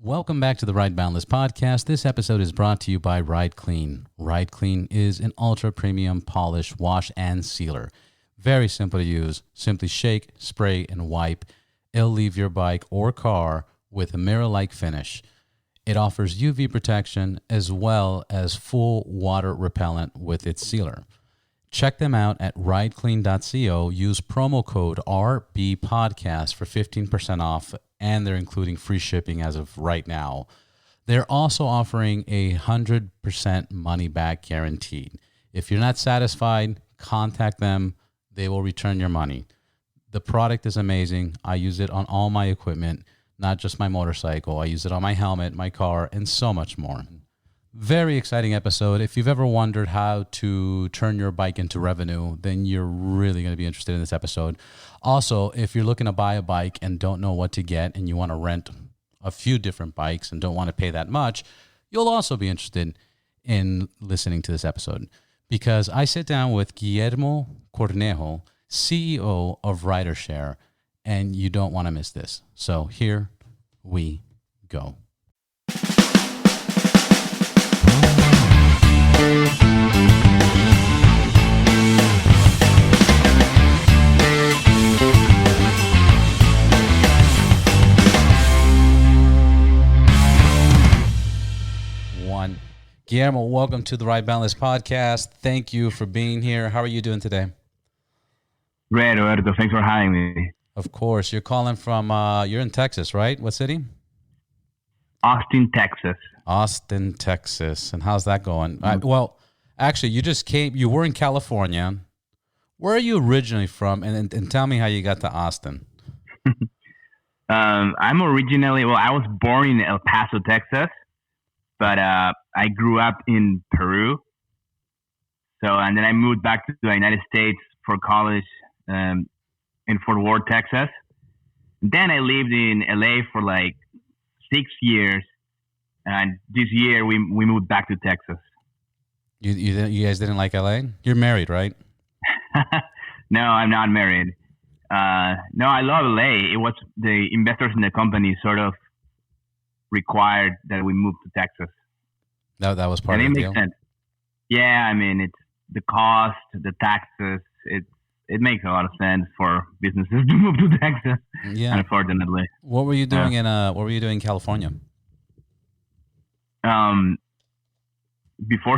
Welcome back to the Ride Boundless podcast. This episode is brought to you by Ride Clean. Ride Clean is an ultra premium polish, wash, and sealer. Very simple to use. Simply shake, spray, and wipe. It'll leave your bike or car with a mirror-like finish. It offers UV protection as well as full water repellent with its sealer. Check them out at rideclean.co. Use promo code RBPodcast for 15% off, and they're including free shipping as of right now. They're also offering a 100% money-back guaranteed. If you're not satisfied, contact them. They will return your money. The product is amazing. I use it on all my equipment, not just my motorcycle. I use it on my helmet, my car, and so much more. Very exciting episode. If you've ever wondered how to turn your bike into revenue, then you're really going to be interested in this episode. Also, if you're looking to buy a bike and don't know what to get and you want to rent a few different bikes and don't want to pay that much, you'll also be interested in listening to this episode because I sit down with Guillermo Cornejo, CEO of RiderShare, and you don't want to miss this. So here we go. Guillermo, welcome to the Ride Boundless podcast. Thank you for being here. How are you doing today? Great, Roberto. Thanks for having me. Of course. You're calling from, you're in Texas, right? What city? Austin, Texas. Austin, Texas. And how's that going? Well, actually, you just came, you were in California. Where are you originally from? And tell me how you got to Austin. I'm originally, I was born in El Paso, Texas, but I grew up in Peru. And then I moved back to the United States for college in Fort Worth, Texas. Then I lived in LA for like 6 years. And this year we moved back to Texas. You guys didn't like LA? You're married, right? No, I'm not married. No, I love LA. It was the investors in the company sort of required that we move to Texas. That was part of the deal? Makes sense. Yeah, I mean, it's the cost, the taxes. It makes a lot of sense for businesses to move to Texas. Yeah. Unfortunately. What were you doing in California? Before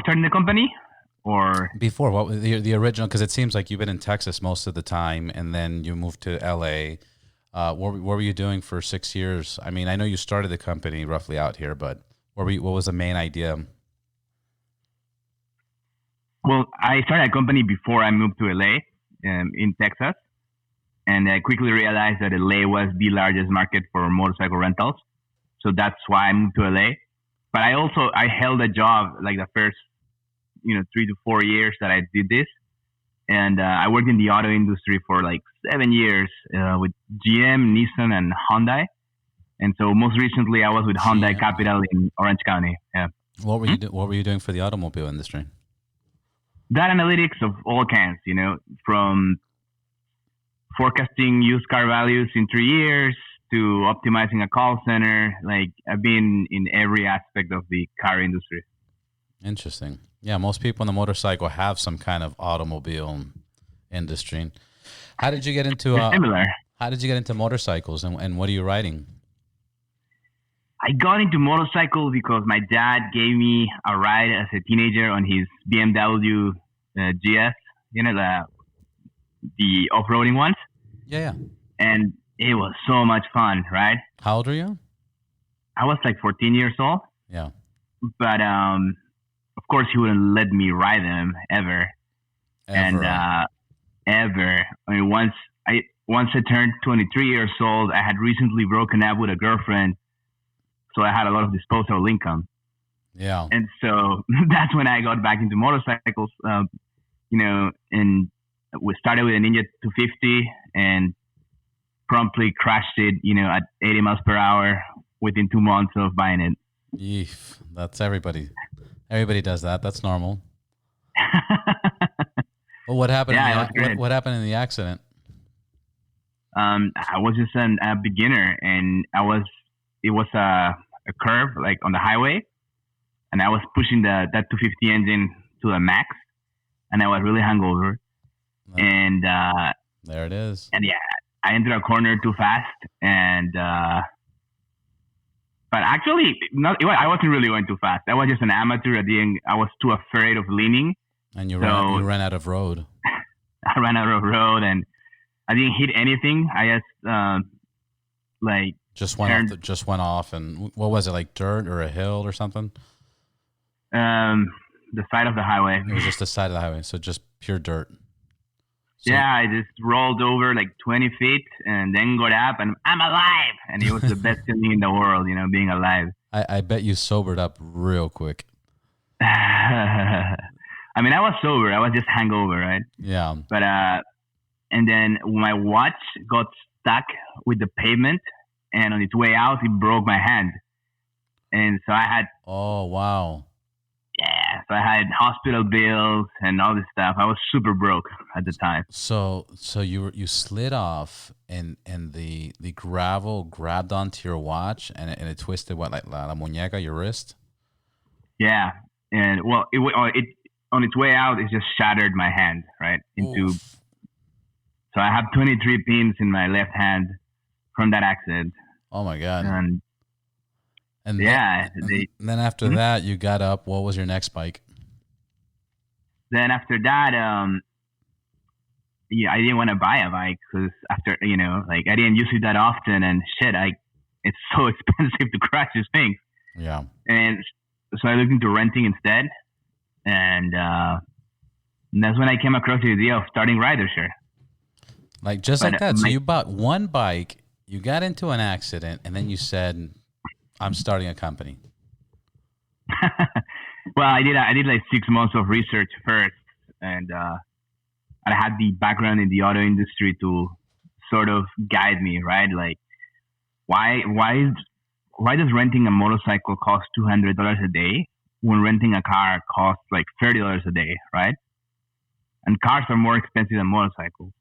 starting the company, or before? What was the original? Because it seems like you've been in Texas most of the time, and then you moved to LA. What were you doing for 6 years? I mean, I know you started the company roughly out here, but what was the main idea? Well, I started a company before I moved to LA in Texas, and I quickly realized that LA was the largest market for motorcycle rentals. So that's why I moved to LA. But I held a job like the first 3 to 4 years that I did this. And I worked in the auto industry for like 7 years with GM, Nissan, and Hyundai. And so most recently, I was with Hyundai Capital in Orange County. Yeah. What were you doing for the automobile industry? Data analytics of all kinds, from forecasting used car values in 3 years to optimizing a call center. Like I've been in every aspect of the car industry. Interesting. Yeah, most people in the motorcycle have some kind of automobile industry. How did you get into similar? How did you get into motorcycles, and what are you riding? I got into motorcycles because my dad gave me a ride as a teenager on his BMW GS, the off-roading ones. Yeah. And it was so much fun, right? How old are you? I was like 14 years old. Yeah. But of course, he wouldn't let me ride them ever. And ever. I mean, once I turned 23 years old, I had recently broken up with a girlfriend. So I had a lot of disposable income. Yeah. And so that's when I got back into motorcycles, and we started with a Ninja 250 and promptly crashed it, at 80 miles per hour within 2 months of buying it. Yeesh. That's everybody. Everybody does that. That's normal. Well, what happened? What happened in the accident? I was just a beginner, and it was a a curve like on the highway, and I was pushing that 250 engine to the max, and I was really hungover, and there it is. And yeah, I entered a corner too fast, and but actually, I wasn't really going too fast. I was just an amateur. I was too afraid of leaning, and you ran out of road. I ran out of road, and I didn't hit anything. I just just went off, and what was it, like dirt or a hill or something? The side of the highway. It was just the side of the highway, so just pure dirt. So, yeah, I just rolled over like 20 feet and then got up, and I'm alive. And it was the best feeling in the world, being alive. I bet you sobered up real quick. I mean, I was sober. I was just hangover, right? Yeah. But and then my watch got stuck with the pavement, and on its way out, it broke my hand. And so I had. Oh, wow. Yeah, so I had hospital bills and all this stuff. I was super broke at the time. So you slid off, and the gravel grabbed onto your watch, and it twisted like la muñeca, your wrist. Yeah, and well, it on its way out, it just shattered my hand right into. Oof. So I have 23 pins in my left hand from that accident. Oh my God. And yeah, then after that, you got up. What was your next bike? Then after that, I didn't want to buy a bike because after I didn't use it that often, and shit, it's so expensive to crash this thing. Yeah. And so I looked into renting instead, and that's when I came across the idea of starting rideshare. Like that. So you bought one bike, you got into an accident, and then you said, I'm starting a company. Well, I did like 6 months of research first, and I had the background in the auto industry to sort of guide me, right? Like, why does renting a motorcycle cost $200 a day when renting a car costs like $30 a day, right? And cars are more expensive than motorcycles.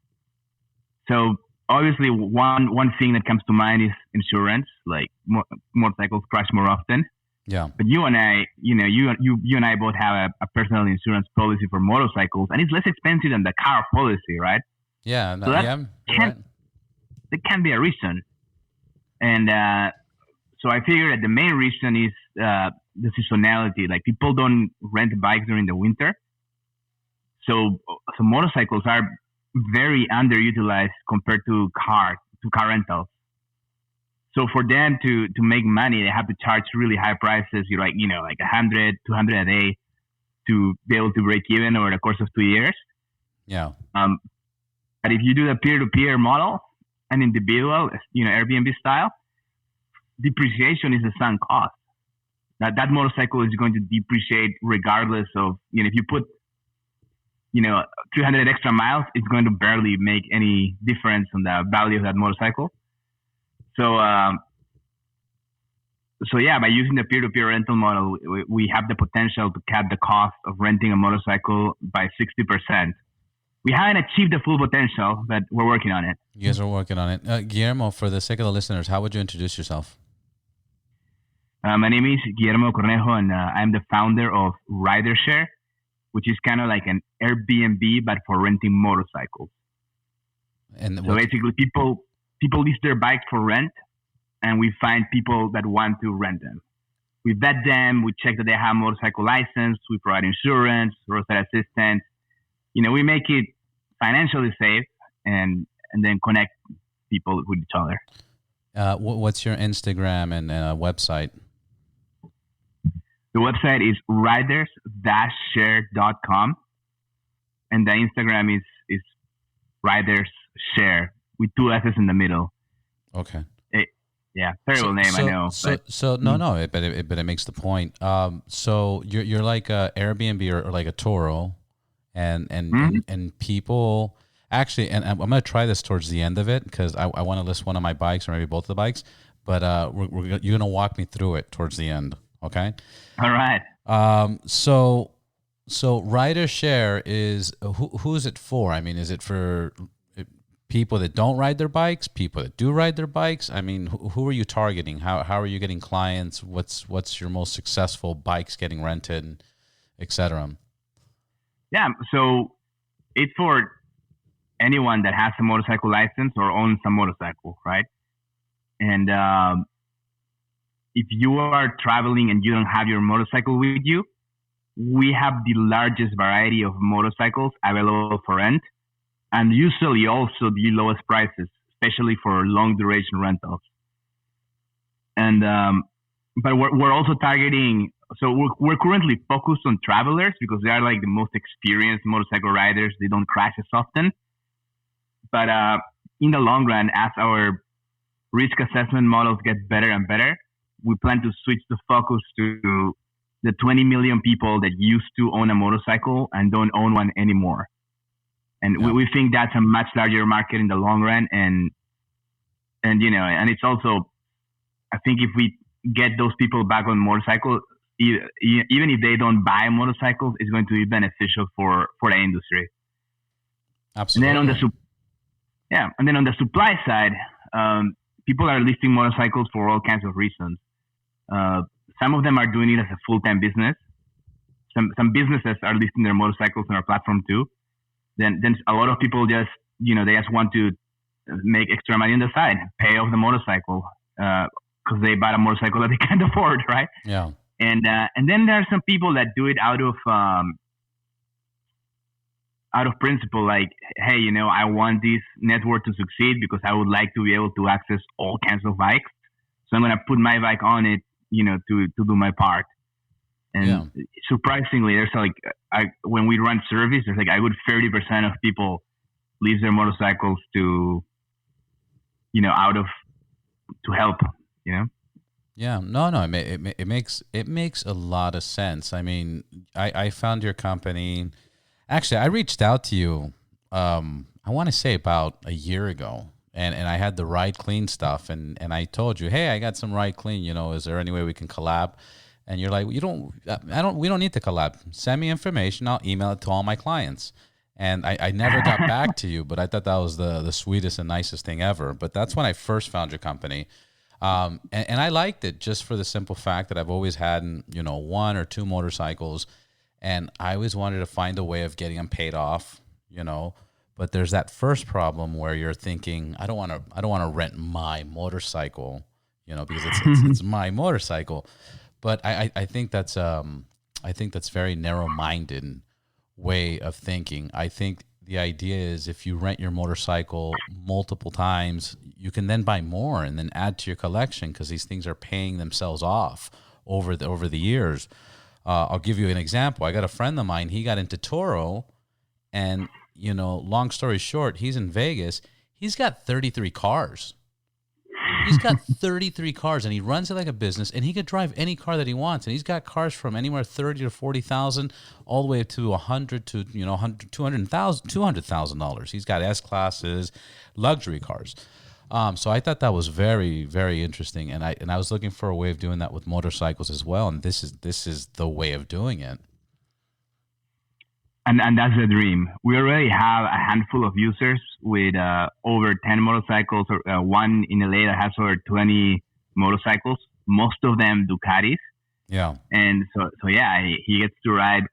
So obviously, one thing that comes to mind is insurance. Like motorcycles crash more often. Yeah. But you and I, you and I both have a personal insurance policy for motorcycles, and it's less expensive than the car policy, right? Yeah. So that can be a reason. And so I figured that the main reason is the seasonality. Like people don't rent bikes during the winter, so motorcycles are very underutilized compared to car rentals. So for them to make money, they have to charge really high prices. You're like, like $100, $200 a day to be able to break even over the course of 2 years. Yeah. But if you do the peer-to-peer model, an individual, Airbnb style, depreciation is a sunk cost. That motorcycle is going to depreciate regardless of, if you put 300 extra miles, it's going to barely make any difference on the value of that motorcycle. So, yeah, by using the peer-to-peer rental model, we have the potential to cut the cost of renting a motorcycle by 60%. We haven't achieved the full potential, but we're working on it. You guys are working on it. Guillermo, for the sake of the listeners, how would you introduce yourself? My name is Guillermo Cornejo, and I'm the founder of Rideshare, which is kind of like an Airbnb, but for renting motorcycles. And so basically, people lease their bike for rent, and we find people that want to rent them. We vet them. We check that they have a motorcycle license. We provide insurance, roadside assistance. We make it financially safe, and then connect people with each other. What's your Instagram and website? The website is riders-share.com, and the Instagram is riders-share with 2 S's in the middle. Okay. Terrible name, I know. But it makes the point. So you're like a Airbnb or like a Toro, and people actually, and I'm going to try this towards the end of it because I want to list one of my bikes or maybe both of the bikes, but you're going to walk me through it towards the end. Okay. All right. So Rideshare is who's it for? I mean, is it for people that don't ride their bikes, people that do ride their bikes? I mean, who are you targeting? How are you getting clients? What's your most successful bikes getting rented, etc.? Yeah, so it's for anyone that has a motorcycle license or owns a motorcycle, right? And if you are traveling and you don't have your motorcycle with you, we have the largest variety of motorcycles available for rent, and usually also the lowest prices, especially for long duration rentals. And but we're also targeting. So we're currently focused on travelers because they are like the most experienced motorcycle riders. They don't crash as often. But in the long run, as our risk assessment models get better and better, we plan to switch the focus to the 20 million people that used to own a motorcycle and don't own one anymore. And we think that's a much larger market in the long run. And and it's also, I think if we get those people back on motorcycles, even if they don't buy motorcycles, it's going to be beneficial for the industry. Absolutely. And then on the supply side, people are listing motorcycles for all kinds of reasons. Some of them are doing it as a full-time business. Some businesses are listing their motorcycles on our platform too. Then a lot of people just they just want to make extra money on the side, pay off the motorcycle because they bought a motorcycle that they can't afford, right? Yeah. And then there are some people that do it out of principle, like, hey, I want this network to succeed because I would like to be able to access all kinds of bikes. So I'm going to put my bike on it, to do my part. And surprisingly, there's when we run surveys, there's a good 30% of people leave their motorcycles to help, Yeah, no, it makes a lot of sense. I mean, I found your company. Actually, I reached out to you. I want to say about a year ago, and I had the Ride Clean stuff, and I told you, hey, I got some Ride Clean. Is there any way we can collab? And you're like, we don't need to collab. Send me information. I'll email it to all my clients. And I never got back to you, but I thought that was the sweetest and nicest thing ever. But that's when I first found your company. And I liked it just for the simple fact that I've always had, one or two motorcycles, and I always wanted to find a way of getting them paid off, But there's that first problem where you're thinking, I don't want to rent my motorcycle, because it's my motorcycle. But I think that's very narrow-minded way of thinking. I think the idea is if you rent your motorcycle multiple times, you can then buy more and then add to your collection because these things are paying themselves off over the years. I'll give you an example. I got a friend of mine. He got into Toro, and long story short, he's in Vegas. He's got 33 cars. He's got 33 cars, and he runs it like a business, and he could drive any car that he wants. And he's got cars from anywhere 30 to 40,000, all the way to 100 to $200,000. He's got S classes, luxury cars. So I thought that was very, very interesting, and I was looking for a way of doing that with motorcycles as well. And this is the way of doing it. And that's the dream. We already have a handful of users with over 10 motorcycles, or one in LA that has over 20 motorcycles, most of them Ducatis. Yeah. And so he gets to ride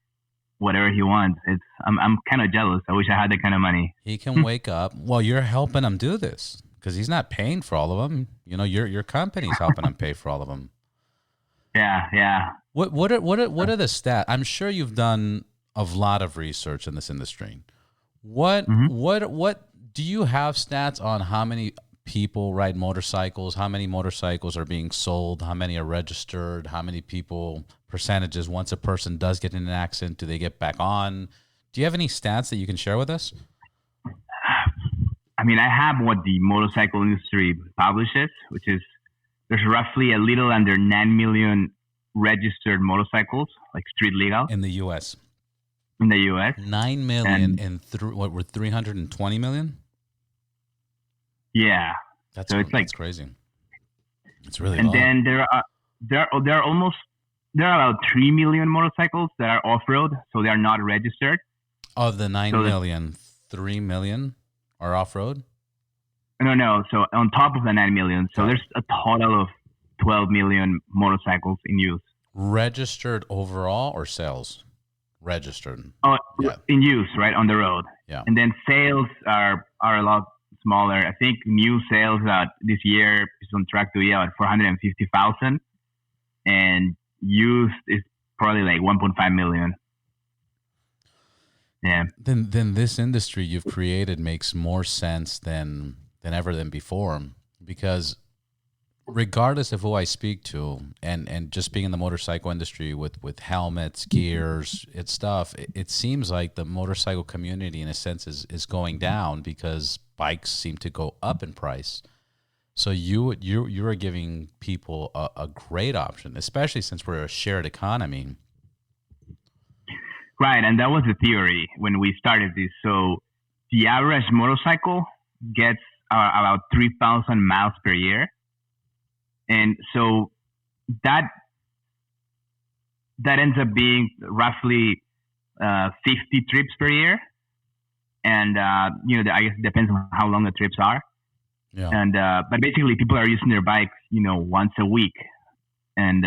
whatever he wants. I'm kind of jealous. I wish I had that kind of money. He can wake up. Well, you're helping him do this because he's not paying for all of them. Your company's helping him pay for all of them. Yeah. What are the stats? I'm sure you've done a lot of research in this industry. What do you have stats on how many people ride motorcycles, how many motorcycles are being sold, how many are registered, how many people, percentages, once a person does get in an accident, do they get back on? Do you have any stats that you can share with us? I mean, I have what the motorcycle industry publishes, which is there's roughly a little under 9 million registered motorcycles, like street legal. In the U.S.? In the U.S. 9 million and what were 320 million? Yeah. That's crazy. It's really and low. Then there are about 3 million motorcycles that are off-road, so they are not registered. Of the 9 million, 3 million are off-road? No. So on top of the 9 million, so there's a total of 12 million motorcycles in use. Registered overall or sales? Registered. Oh, Yeah. in use, right, on the road. Yeah. And then sales are a lot smaller. I think new sales this year is on track to be at 450,000, and used is probably like 1.5 million. Yeah. Then this industry you've created makes more sense than ever than before, because regardless of who I speak to, and just being in the motorcycle industry with helmets, gears, it seems like the motorcycle community in a sense is going down because bikes seem to go up in price. So you are giving people a great option, especially since we're a shared economy. Right, and that was the theory when we started this. So the average motorcycle gets about 3,000 miles per year. And so that ends up being roughly 50 trips per year. And, I guess it depends on how long the trips are. Yeah. And but basically people are using their bikes, once a week. And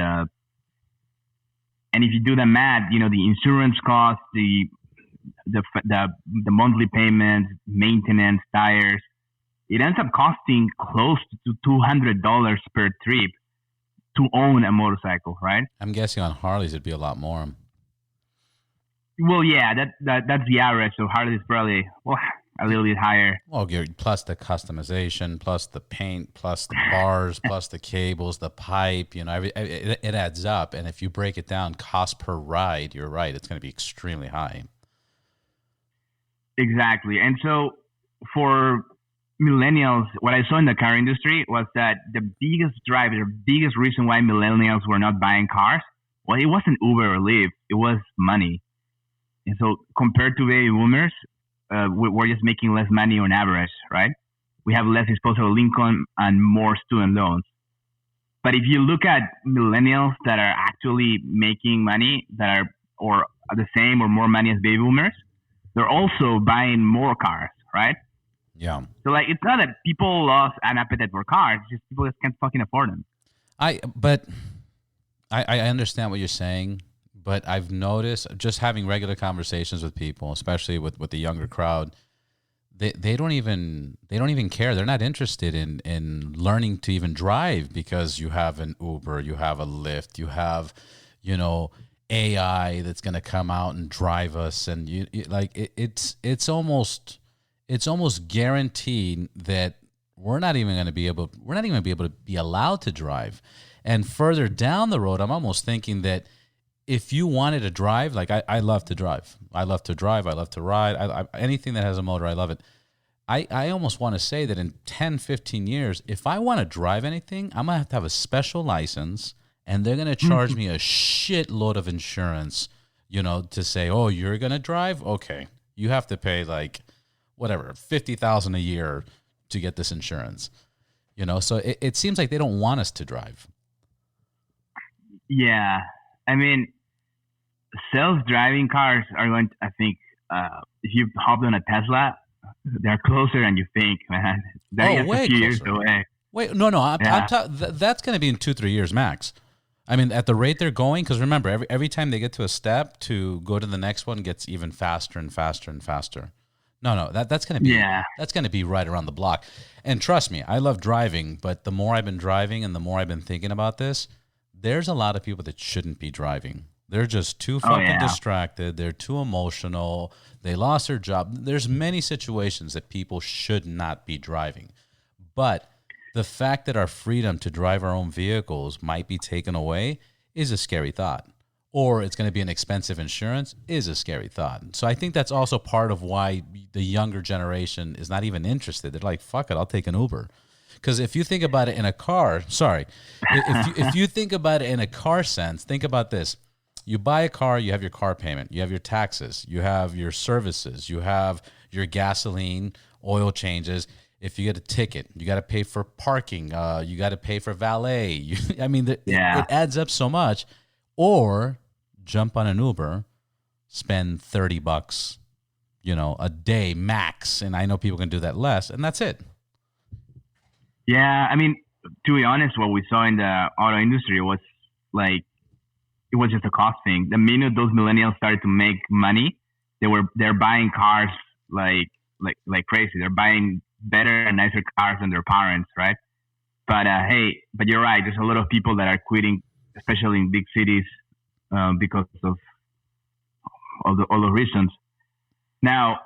if you do the math, the insurance costs, the monthly payments, maintenance, tires, it ends up costing close to $200 per trip to own a motorcycle, right? I'm guessing on Harleys it'd be a lot more. Well, yeah, that's the average. So Harley is probably a little bit higher. Well, plus the customization, plus the paint, plus the bars, plus the cables, the pipe. It adds up. And if you break it down, cost per ride, you're right, it's going to be extremely high. Exactly. And so for millennials, what I saw in the car industry was that the biggest reason why millennials were not buying cars, well, it wasn't Uber or Lyft, it was money. And so compared to baby boomers, we're just making less money on average, right? We have less disposable income and more student loans. But if you look at millennials that are actually making money or the same or more money as baby boomers, they're also buying more cars, right? Yeah. So it's not that people lost an appetite for cars; it's just people just can't fucking afford them. I understand what you're saying, but I've noticed just having regular conversations with people, especially with the younger crowd, they don't even care. They're not interested in learning to even drive because you have an Uber, you have a Lyft, you have, AI that's going to come out and drive us, and it's almost guaranteed that we're not even going to be able to be allowed to drive. And further down the road, I'm almost thinking that if you wanted to drive, like I love to drive. I love to ride. Anything that has a motor, I love it. I almost want to say that in 10, 15 years, if I want to drive anything, I'm going to have a special license, and they're going to charge me a shitload of insurance, to say, oh, you're going to drive? Okay. You have to pay whatever, $50,000 a year to get this insurance. So it seems like they don't want us to drive. Yeah. I mean, self-driving cars are going to, I think, if you hopped on a Tesla, they're closer than you think, man. That's a few years away. Wait, no. That's going to be in 2-3 years max. I mean, at the rate they're going, because remember, every time they get to a step, to go to the next one gets even faster and faster and faster. No, that's going to be right around the block. And trust me, I love driving, but the more I've been driving and the more I've been thinking about this, there's a lot of people that shouldn't be driving. They're just too fucking distracted. They're too emotional. They lost their job. There's many situations that people should not be driving. But the fact that our freedom to drive our own vehicles might be taken away is a scary thought. Or it's going to be an expensive insurance is a scary thought. So I think that's also part of why the younger generation is not even interested. They're like, fuck it, I'll take an Uber. Because if you think about it in a car, if you think about it in a car sense, think about this. You buy a car, you have your car payment, you have your taxes, you have your services, you have your gasoline, oil changes. If you get a ticket, you got to pay for parking, you got to pay for valet. It adds up so much. Or jump on an Uber, spend $30, a day max. And I know people can do that less, and that's it. Yeah, I mean, to be honest, what we saw in the auto industry was like it was just a cost thing. The minute those millennials started to make money, they're buying cars like like crazy. They're buying better and nicer cars than their parents, right? But hey, but you're right. There's a lot of people that are quitting, especially in big cities, because of all the reasons. Now,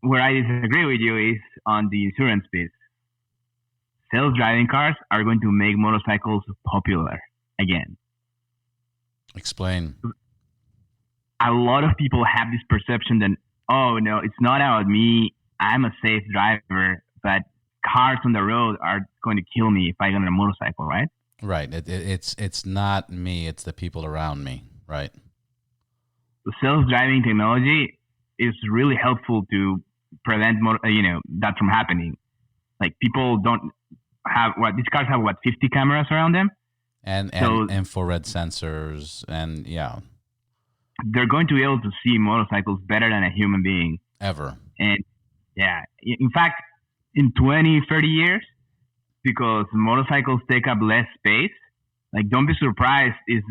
where I disagree with you is on the insurance piece. Self-driving cars are going to make motorcycles popular again. Explain. A lot of people have this perception that, oh no, it's not about me. I'm a safe driver, but cars on the road are going to kill me if I get on a motorcycle, right? Right. It's not me. It's the people around me. Right. The self-driving technology is really helpful to prevent that from happening. Like people don't have these cars have 50 cameras around them, And so infrared sensors and yeah, they're going to be able to see motorcycles better than a human being. ever. And yeah, in fact, in 20, 30 years, because motorcycles take up less space, like don't be surprised if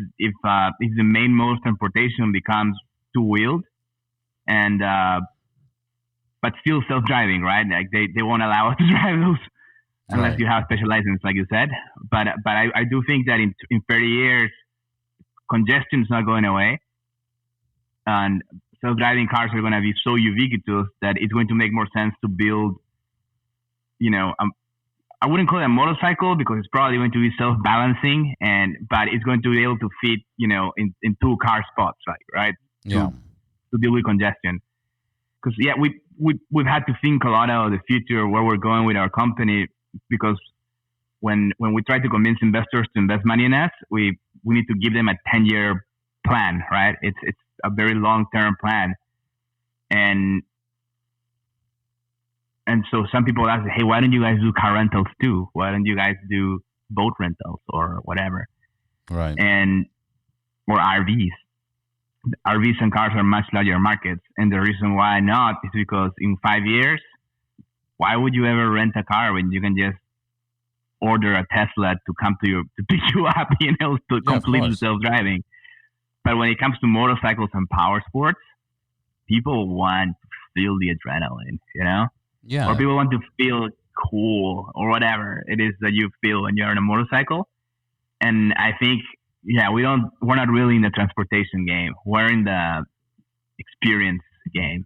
the main mode of transportation becomes two-wheeled and but still self-driving, right? Like they won't allow us to drive those unless Right. you have special license, like you said. But I do think that in 30 years, congestion is not going away, and self-driving cars are going to be so ubiquitous that it's going to make more sense to build, I wouldn't call it a motorcycle because it's probably going to be self-balancing, but it's going to be able to fit, in two car spots, right? Yeah. To deal with congestion. Because yeah, we've had to think a lot of the future, where we're going with our company, because when we try to convince investors to invest money in us, we need to give them a 10-year plan, right? It's a very long-term plan, and so some people ask, hey, why don't you guys do car rentals too? Why don't you guys do boat rentals or whatever? Right. And or RVs. RVs and cars are much larger markets, and the reason why not is because in 5 years, why would you ever rent a car when you can just order a Tesla to come to pick you up, to Yeah, of completely course. self-driving? But when it comes to motorcycles and power sports, people want to feel the adrenaline, or Yeah. people want to feel cool or whatever it is that you feel when you're on a motorcycle. And I think, yeah, we're not really in the transportation game. We're in the experience game,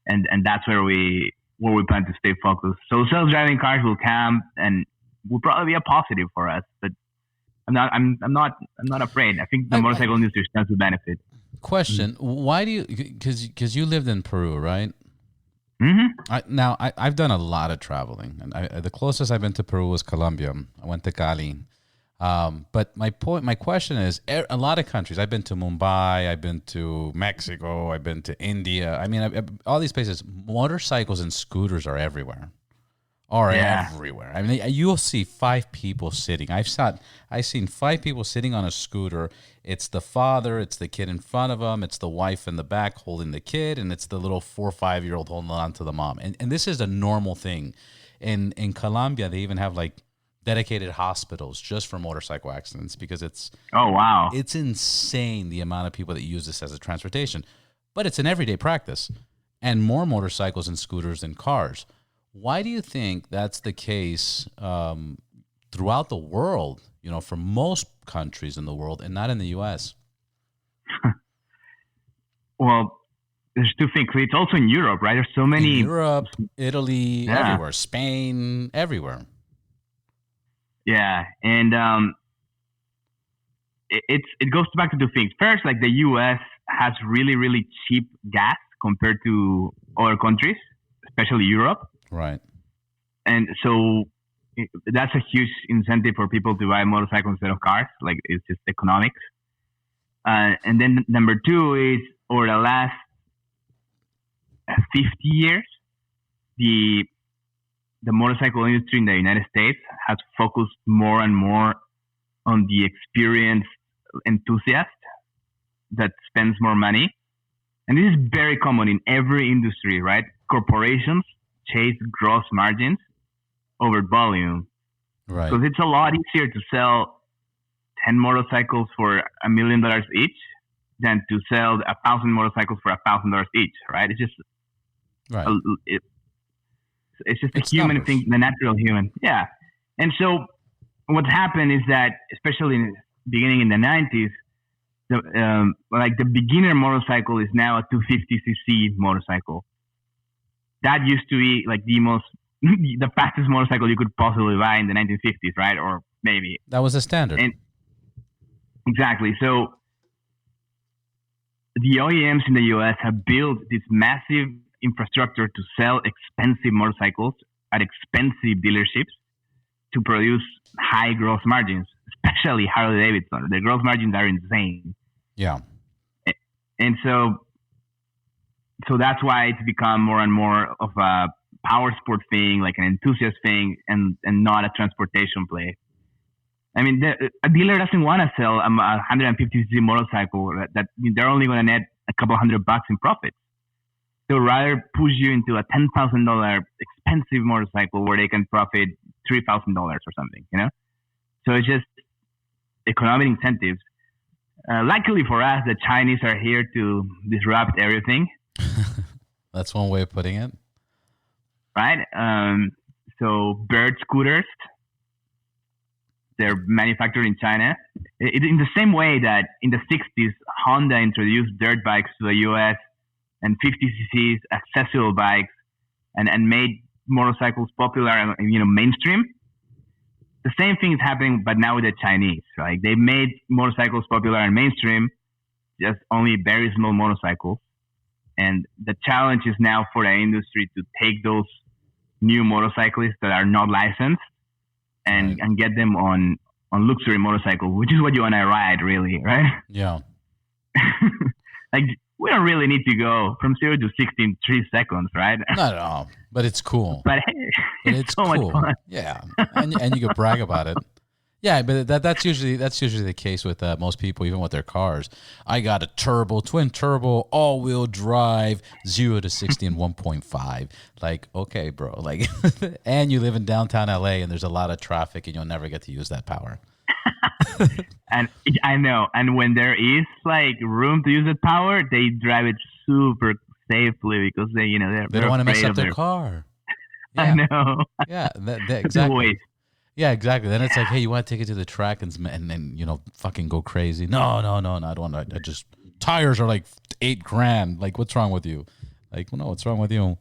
and that's where we plan to stay focused. So self-driving cars will come and will probably be a positive for us, but I'm not afraid. I think the motorcycle industry stands to benefit. Question: Why do you? Because you lived in Peru, right? Mm-hmm. I've done a lot of traveling, and the closest I've been to Peru was Colombia. I went to Cali. But my question is, a lot of countries. I've been to Mumbai. I've been to Mexico. I've been to India. I mean, all these places. Motorcycles and scooters are everywhere. Yeah. Everywhere. I mean, you'll see 5 people sitting. I've seen 5 people sitting on a scooter. It's the father, it's the kid in front of him, it's the wife in the back holding the kid, and it's the little 4 or 5-year-old holding on to the mom. And this is a normal thing. In Colombia, they even have like dedicated hospitals just for motorcycle accidents because Oh wow. it's insane the amount of people that use this as a transportation. But it's an everyday practice, and more motorcycles and scooters than cars. Why do you think that's the case throughout the world, for most countries in the world and not in the U.S.? Well, there's two things. It's also in Europe, right? There's so many. In Europe, Italy, Yeah. everywhere, Spain, everywhere. Yeah, and it goes back to two things. First, like the U.S. has really really cheap gas compared to other countries, especially Europe. Right. And so that's a huge incentive for people to buy motorcycles instead of cars. Like it's just economics. And then number two is over the last 50 years, the motorcycle industry in the United States has focused more and more on the experienced enthusiast that spends more money. And this is very common in every industry, right? Corporations chase gross margins over volume. Right. because it's a lot easier to sell 10 motorcycles for $1 million each than to sell 1,000 motorcycles for $1,000 each, right? It's just Right. a, it, it's just a It's human numbers. thing, the natural human. Yeah. And so what's happened is that, especially in beginning in the 90s, like the beginner motorcycle is now a 250cc motorcycle. That used to be like the fastest motorcycle you could possibly buy in the 1950s, right? Or maybe. That was a standard. And exactly. So the OEMs in the US have built this massive infrastructure to sell expensive motorcycles at expensive dealerships to produce high gross margins, especially Harley Davidson. The gross margins are insane. Yeah. And so that's why it's become more and more of a power sport thing, like an enthusiast thing, and not a transportation play. I mean, a dealer doesn't want to sell a 150cc motorcycle that they're only going to net a couple $100 in profit. They'll rather push you into a $10,000 expensive motorcycle where they can profit $3,000 or something, you know? So it's just economic incentives. Luckily for us, the Chinese are here to disrupt everything. That's one way of putting it. Right? So Bird scooters, they're manufactured in China. In the same way that in the 60s, Honda introduced dirt bikes to the US and 50cc's accessible bikes and made motorcycles popular and, mainstream. The same thing is happening, but now with the Chinese, right? They made motorcycles popular and mainstream, just only very small motorcycles. And the challenge is now for the industry to take those new motorcyclists that are not licensed and get them on luxury motorcycles, which is what you and I ride, really, right? Yeah. Like, we don't really need to go from 0 to 60 in 3 seconds, right? Not at all, but it's cool. But hey, it's so cool. much fun. Yeah, and you can brag about it. Yeah, but that's usually the case with most people, even with their cars. I got a twin turbo, all wheel drive, 0 to 60 in 1.5. Like, okay, bro. Like, and you live in downtown LA, and there's a lot of traffic, and you'll never get to use that power. And I know. And when there is like room to use that power, they drive it super safely because they don't want to mess up their car. Yeah. I know. Yeah, exactly. Wait. Yeah, exactly. Then it's like, hey, you want to take it to the track and fucking go crazy? No, I don't want to. I just tires are like $8,000. Like, what's wrong with you? Like, well, no, what's wrong with you?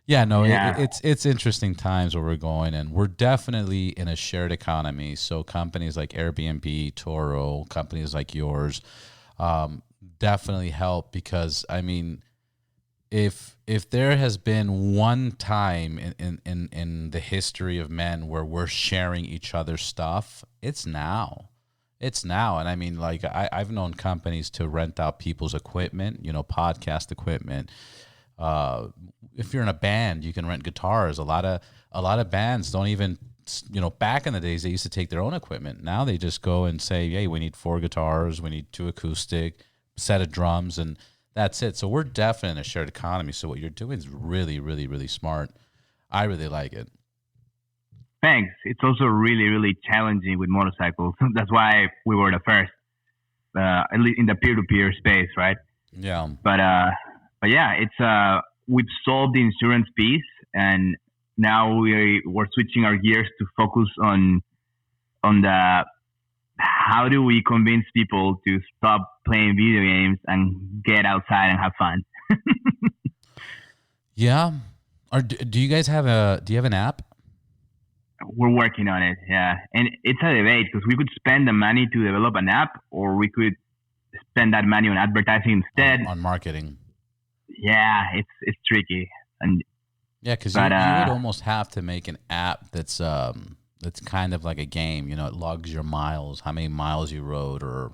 Yeah, no, yeah. It's interesting times where we're going, and we're definitely in a shared economy. So companies like Airbnb, Toro, companies like yours, definitely help because I mean, if there has been one time in the history of men where we're sharing each other's stuff, it's now. It's now. And I mean, like I've known companies to rent out people's equipment, podcast equipment. If you're in a band, you can rent guitars. A lot of bands don't even, back in the days, they used to take their own equipment. Now they just go and say, hey, we need 4 guitars, we need 2 acoustic, set of drums, and that's it. So we're definitely in a shared economy. So what you're doing is really, really, really smart. I really like it. Thanks. It's also really, really challenging with motorcycles. That's why we were the first, at least in the peer-to-peer space, right? Yeah. But yeah, it's we've solved the insurance piece, and now we're switching our gears to focus on the how do we convince people to stop playing video games and get outside and have fun. Yeah. Or do you guys have an app? We're working on it, yeah. And it's a debate because we could spend the money to develop an app, or we could spend that money on advertising instead. On marketing. Yeah, it's tricky. And yeah, because you would almost have to make an app that's kind of like a game. It logs your miles, how many miles you rode, or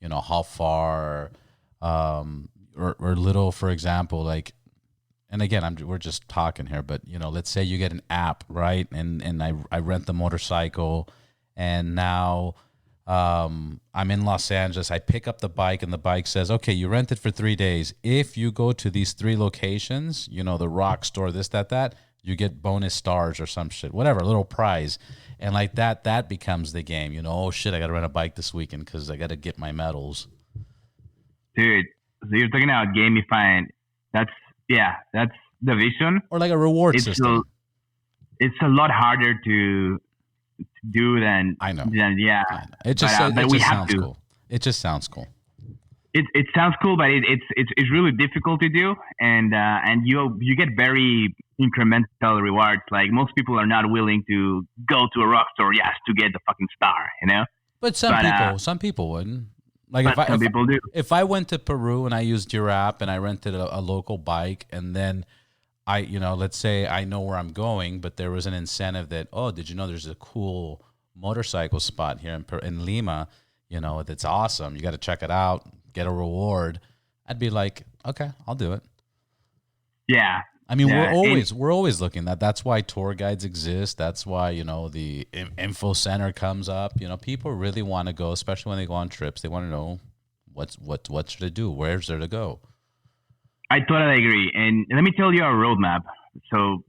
how far, or little, for example, like. And again, we're just talking here, but let's say you get an app, right? And I rent the motorcycle, and now I'm in Los Angeles. I pick up the bike, and the bike says, "Okay, you rent it for 3 days. If you go to these 3 locations, the Rock Store, this, that, you get bonus stars or some shit, whatever, a little prize." And like that becomes the game. You know, oh shit, I got to rent a bike this weekend because I got to get my medals. Dude, so you're talking about gamifying. That's the vision. Or like a reward system. It's a lot harder to do than I know. yeah. I know. It just sounds cool. It just sounds cool. It sounds cool, but it's really difficult to do, and you get very incremental rewards. Like most people are not willing to go to a rock store just to get the fucking star, you know. But some people wouldn't. Like some people do. If I went to Peru and I used your app and I rented a local bike, and then let's say I know where I'm going, but there was an incentive that, oh, did you know there's a cool motorcycle spot here in Lima, that's awesome. You got to check it out, get a reward. I'd be like, okay, I'll do it. Yeah. I mean, we're always looking at. That's why tour guides exist. That's why, the info center comes up. People really want to go, especially when they go on trips. They want to know what's to do, where's there to go. I totally agree. And let me tell you our roadmap. So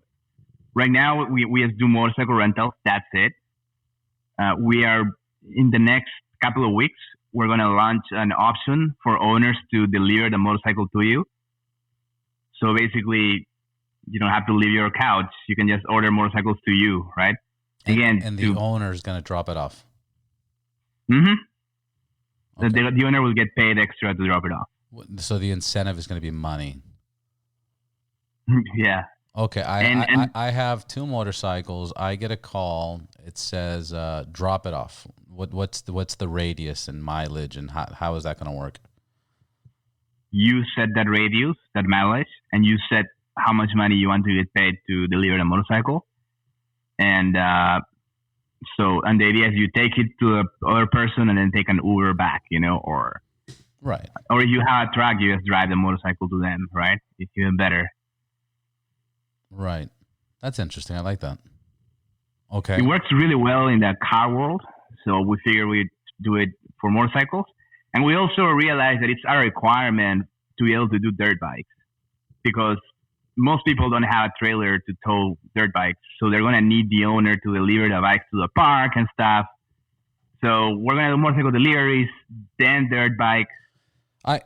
right now we just do motorcycle rentals. That's it. We are in the next couple of weeks, we're going to launch an option for owners to deliver the motorcycle to you. So basically, you don't have to leave your couch. You can just order motorcycles to you, right? And the owner is going to drop it off. Mm-hmm. Okay. The owner will get paid extra to drop it off. So the incentive is going to be money. Yeah. Okay. I have 2 motorcycles. I get a call. It says drop it off. What's the radius and mileage, and how is that going to work? You set that radius, that mileage, and you set how much money you want to get paid to deliver the motorcycle. And the idea is you take it to the other person and then take an Uber back, or right. Or if you have a truck, you just drive the motorcycle to them, right? It's even better. Right. That's interesting. I like that. Okay. It works really well in the car world, so we figure we'd do it for motorcycles. And we also realize that it's a requirement to be able to do dirt bikes, because most people don't have a trailer to tow dirt bikes. So they're going to need the owner to deliver the bikes to the park and stuff. So we're going to do motorcycle deliveries, then dirt bikes. I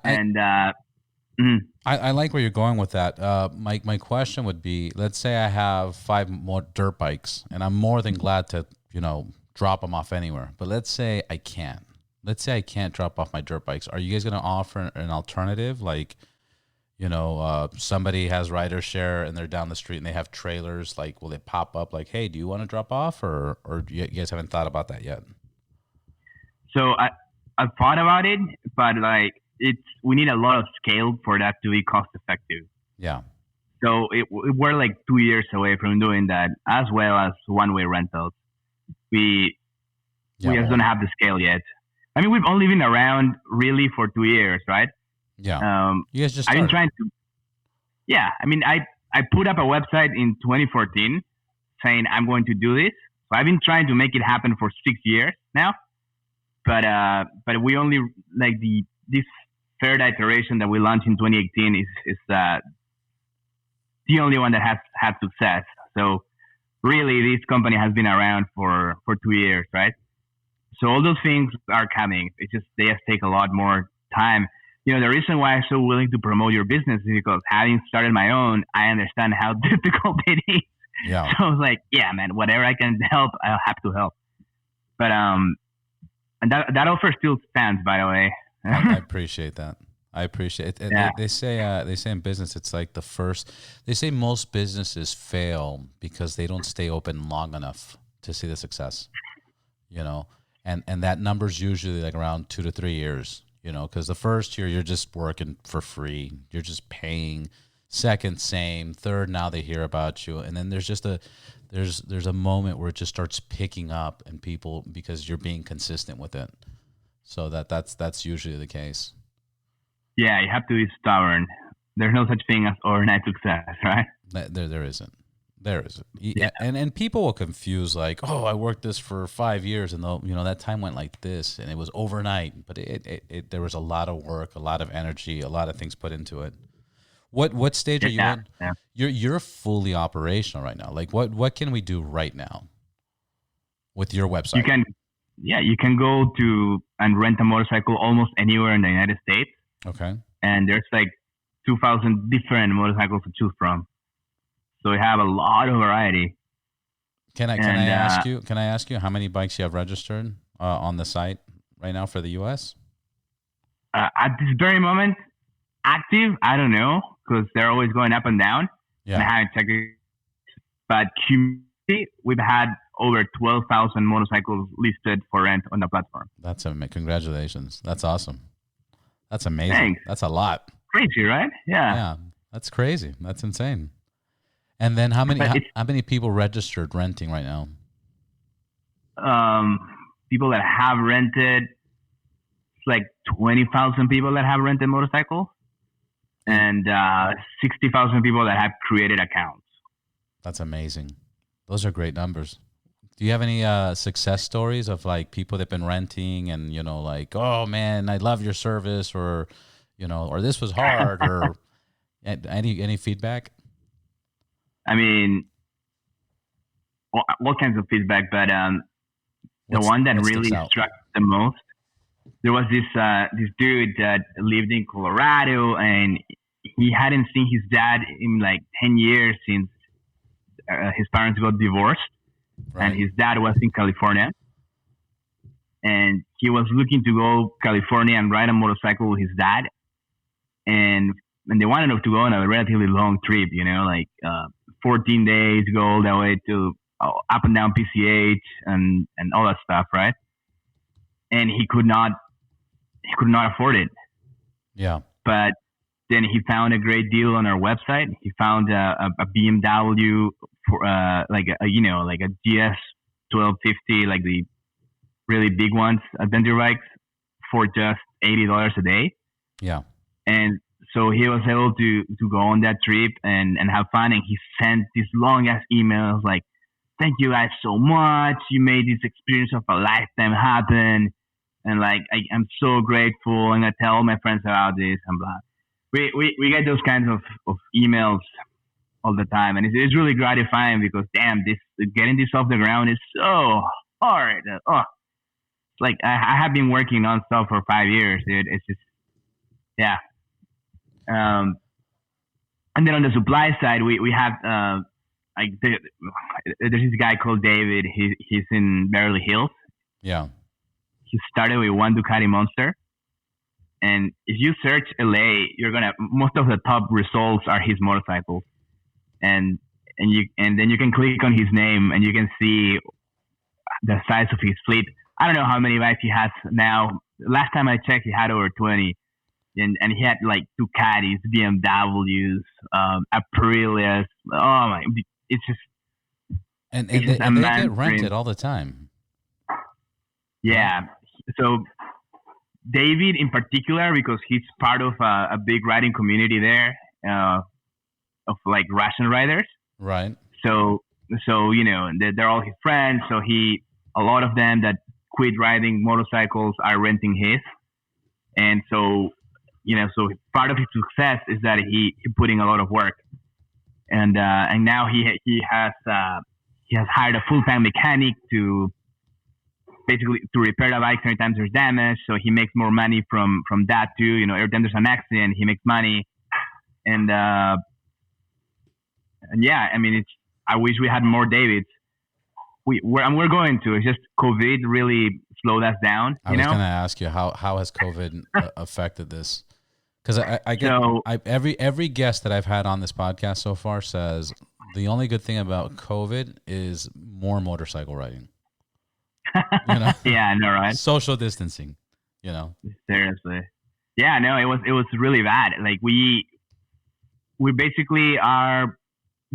like where you're going with that. My question would be, let's say I have 5 more dirt bikes, and I'm more than glad to, drop them off anywhere. But let's say I can't. Let's say I can't drop off my dirt bikes. Are you guys going to offer an alternative? Like, somebody has rider share and they're down the street and they have trailers. Like, will it pop up like, hey, do you want to drop off? Or you guys haven't thought about that yet? So I've thought about it, but we need a lot of scale for that to be cost effective. Yeah. So we're like 2 years away from doing that, as well as one-way rentals. We just don't have the scale yet. I mean, we've only been around really for 2 years, right? Yeah. You guys just I've been trying to. Yeah. I mean, I put up a website in 2014 saying I'm going to do this. So I've been trying to make it happen for 6 years now. But we only this third iteration that we launched in 2018 is the only one that has had success. So really, this company has been around for 2 years, right? So all those things are coming. They just take a lot more time. The reason why I'm so willing to promote your business is because having started my own, I understand how difficult it is. Yeah. So I was like, yeah, man, whatever I can help, I'll have to help. But and that offer still stands, by the way. I appreciate that. I appreciate it. Yeah. They say in business, it's like they say most businesses fail because they don't stay open long enough to see the success, and that number's usually like around 2 to 3 years, because the first year you're just working for free. You're just paying. Second, same. Third, now they hear about you. And then there's just there's a moment where it just starts picking up and people, because you're being consistent with it. So that's usually the case. Yeah, you have to be stubborn. There's no such thing as overnight success, right? There isn't. There isn't. Yeah. And people will confuse like, oh, I worked this for 5 years and that time went like this and it was overnight. But it there was a lot of work, a lot of energy, a lot of things put into it. What stage are you in? Yeah. You're fully operational right now. Like what can we do right now? with your website. You can go to and rent a motorcycle almost anywhere in the United States. Okay. And there's like 2,000 different motorcycles to choose from. So we have a lot of variety. Can I ask you? Can I ask you how many bikes you have registered on the site right now for the U.S.? At this very moment, active, I don't know, because they're always going up and down. Yeah. And I haven't checked it. But cumulatively, we've had over 12,000 motorcycles listed for rent on the platform. That's congratulations. That's awesome. That's amazing. Thanks. That's a lot. Crazy, right? Yeah. Yeah. That's crazy. That's insane. And then how many people registered renting right now? People that have rented, it's like 20,000 people that have rented motorcycles, and 60,000 people that have created accounts. That's amazing. Those are great numbers. Do you have any success stories of like people that've been renting and, you know, like, oh man, I love your service, or, you know, or this was hard, or any feedback? I mean, all kinds of feedback, but the one that really struck the most, there was this dude that lived in Colorado, and he hadn't seen his dad in like 10 years since his parents got divorced. Right. And his dad was in California, and he was looking to go California and ride a motorcycle with his dad, and they wanted him to go on a relatively long trip, you know, like 14 days, go all the way to up and down PCH and all that stuff, right? And he could not afford it. Yeah. But then he found a great deal on our website. He found a BMW for like a GS 1250, like the really big ones, adventure bikes, for just $80 a day. Yeah. And so he was able to go on that trip and have fun. And he sent these long ass emails like, "Thank you guys so much. You made this experience of a lifetime happen. And like, I'm so grateful. I'm gonna tell all my friends about this and blah." We get those kinds of emails all the time, and it's really gratifying because damn, getting this off the ground is so hard. Oh, like I have been working nonstop for 5 years, dude. It's just, yeah. And then on the supply side, we have like there's this guy called David. He's in Beverly Hills. Yeah. He started with one Ducati Monster. And if you search LA, most of the top results are his motorcycles. And then you can click on his name and you can see the size of his fleet. I don't know how many bikes he has now. Last time I checked, he had over 20. And he had like Ducatis, BMWs, Aprilias. Oh my, it's just. And they get rented all the time. Yeah. So David in particular, because he's part of a big riding community there, of like Russian riders. Right. So you know, they're all his friends. So a lot of them that quit riding motorcycles are renting his. And so, you know, so part of his success is that he put in a lot of work. And now he has hired a full-time mechanic to basically to repair the bikes every time there's damage. So he makes more money from that too. You know, every time there's an accident, he makes money. And yeah, I mean, I wish we had more Davids. We're going to. It's just COVID really slowed us down. I was going to ask you how has COVID affected this? Because I get every guest that I've had on this podcast so far says the only good thing about COVID is more motorcycle riding. You know? Yeah, I know, right? Social distancing, you know. Seriously. Yeah, no, it was really bad. Like we basically are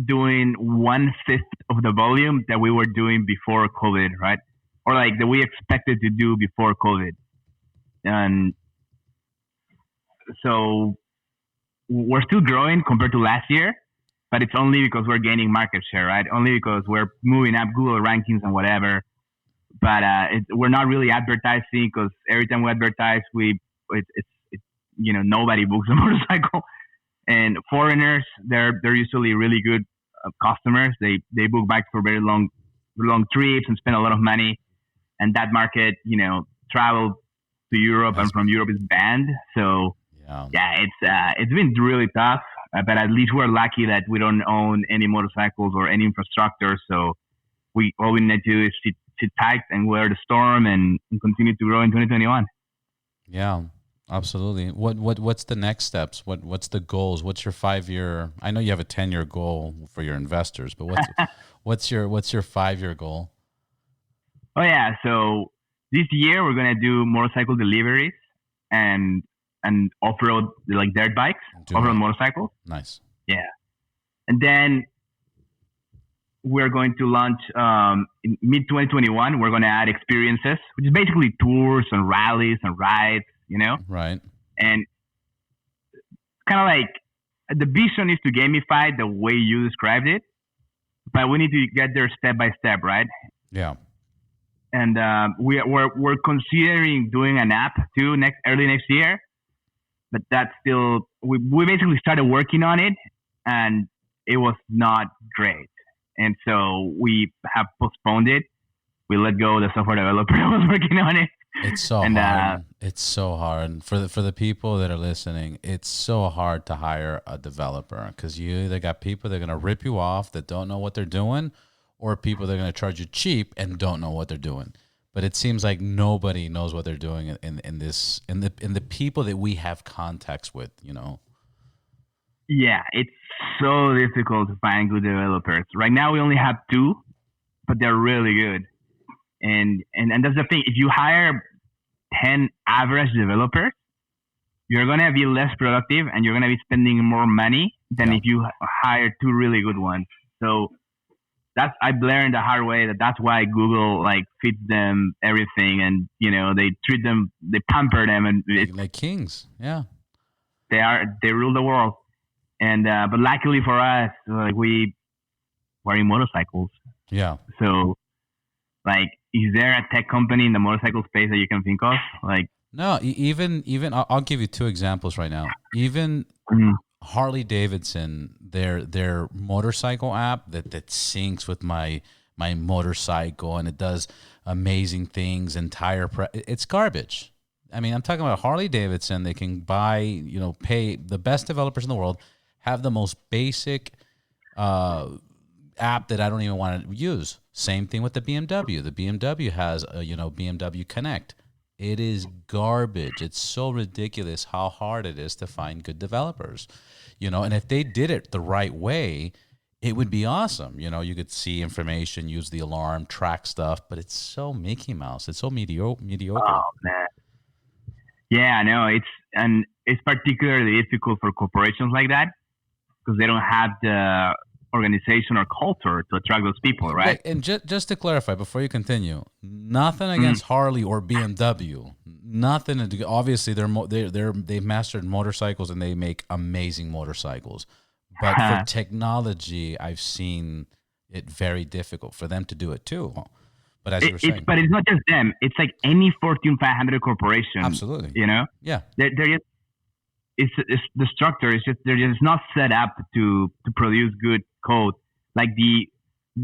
doing 1/5 of the volume that we were doing before COVID, right? Or like that we expected to do before COVID. And so we're still growing compared to last year, but it's only because we're gaining market share, right? Only because we're moving up Google rankings and whatever. But we're not really advertising, because every time we advertise, it's you know, nobody books a motorcycle. And foreigners, they're usually really good customers. They book bikes for very long long trips and spend a lot of money. And that market, travel to Europe, and from Europe is banned. So it's been really tough. But at least we're lucky that we don't own any motorcycles or any infrastructure. So all we need to do is sit tight and weather the storm and continue to grow in 2021. Yeah, absolutely. What's the next steps? What's the goals? What's your 5-year? I know you have a 10-year goal for your investors, but what's your 5-year goal? Oh yeah, so this year we're gonna do motorcycle deliveries and off-road, like dirt bikes, off-road motorcycles. Nice. Yeah, and then we're going to launch in mid 2021. We're gonna add experiences, which is basically tours and rallies and rides, Right. And kind of like the vision is to gamify the way you described it, but we need to get there step by step, right? Yeah. And we're considering doing an app too early next year, but that's still we basically started working on it, and it was not great, and so we have postponed it. We let go of the software developer that was working on it. It's so hard. It's so hard for the people that are listening. It's so hard to hire a developer because you either got people that are going to rip you off that don't know what they're doing, or people that are going to charge you cheap and don't know what they're doing. But it seems like nobody knows what they're doing in the people that we have contacts with. Yeah, it's so difficult to find good developers. Right now, we only have 2, but they're really good. And that's the thing. If you hire 10 average developers, you're going to be less productive and you're going to be spending more money than if you hire 2 really good ones. So I've learned the hard way that's why Google feeds them everything, and they treat them, they pamper them, and like kings. Yeah, they rule the world. And but luckily for us, we're in motorcycles. Yeah. So is there a tech company in the motorcycle space that you can think of? No, even I'll give you 2 examples right now. Even Harley Davidson, their motorcycle app that syncs with my motorcycle, and it does amazing things and it's garbage. I mean, I'm talking about Harley Davidson. They can buy, pay the best developers in the world, have the most basic app that I don't even want to use. Same thing with the BMW. The BMW has BMW Connect. It is garbage. It's so ridiculous how hard it is to find good developers, and if they did it the right way, it would be awesome. You could see information, use the alarm, track stuff, but it's so Mickey Mouse. It's so mediocre. Oh, man. Yeah, I know. It's particularly difficult for corporations like that because they don't have the organization or culture to attract those people, right? And just to clarify before you continue, nothing against Harley or BMW. Nothing. Obviously, they've mastered motorcycles and they make amazing motorcycles. But for technology, I've seen it very difficult for them to do it too. But as you were saying, but it's not just them. It's like any Fortune 500 corporation. Absolutely. Yeah. They're just. It's the structure is just they're just not set up to produce good code. Like the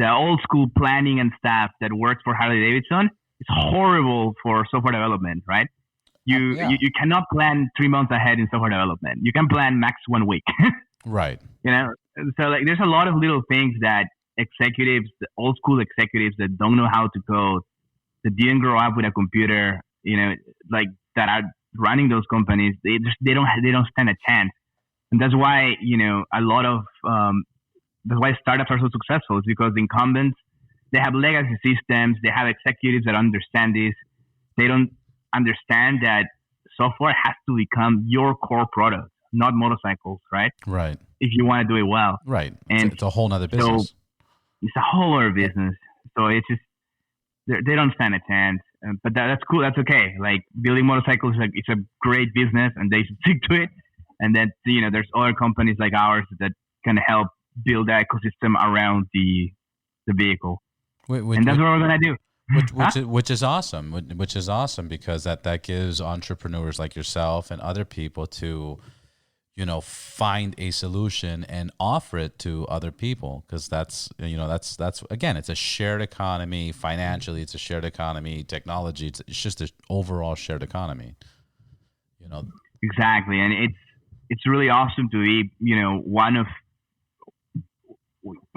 old school planning and stuff that works for Harley Davidson is horrible for software development, right? You cannot plan 3 months ahead in software development. You can plan max 1 week. Right. So there's a lot of little things that executives, the old school executives that don't know how to code, that didn't grow up with a computer, that are running those companies, they don't stand a chance. And that's why a lot of that's why startups are so successful, is because the incumbents, they have legacy systems, they have executives that understand this. They don't understand that software has to become your core product, not motorcycles, right? Right. If you want to do it well. Right. And it's a whole nother business. So it's a whole other business. So it's just they don't stand a chance. But that's cool. That's okay. Building motorcycles, it's a great business, and they should stick to it. And then there's other companies like ours that can help build that ecosystem around the vehicle. And that's what we're gonna do. Which is awesome. Which is awesome because that gives entrepreneurs like yourself and other people to find a solution and offer it to other people, because that's again, it's a shared economy. Financially, it's a shared economy. Technology, it's just an overall shared economy. Exactly, and it's really awesome to be one of.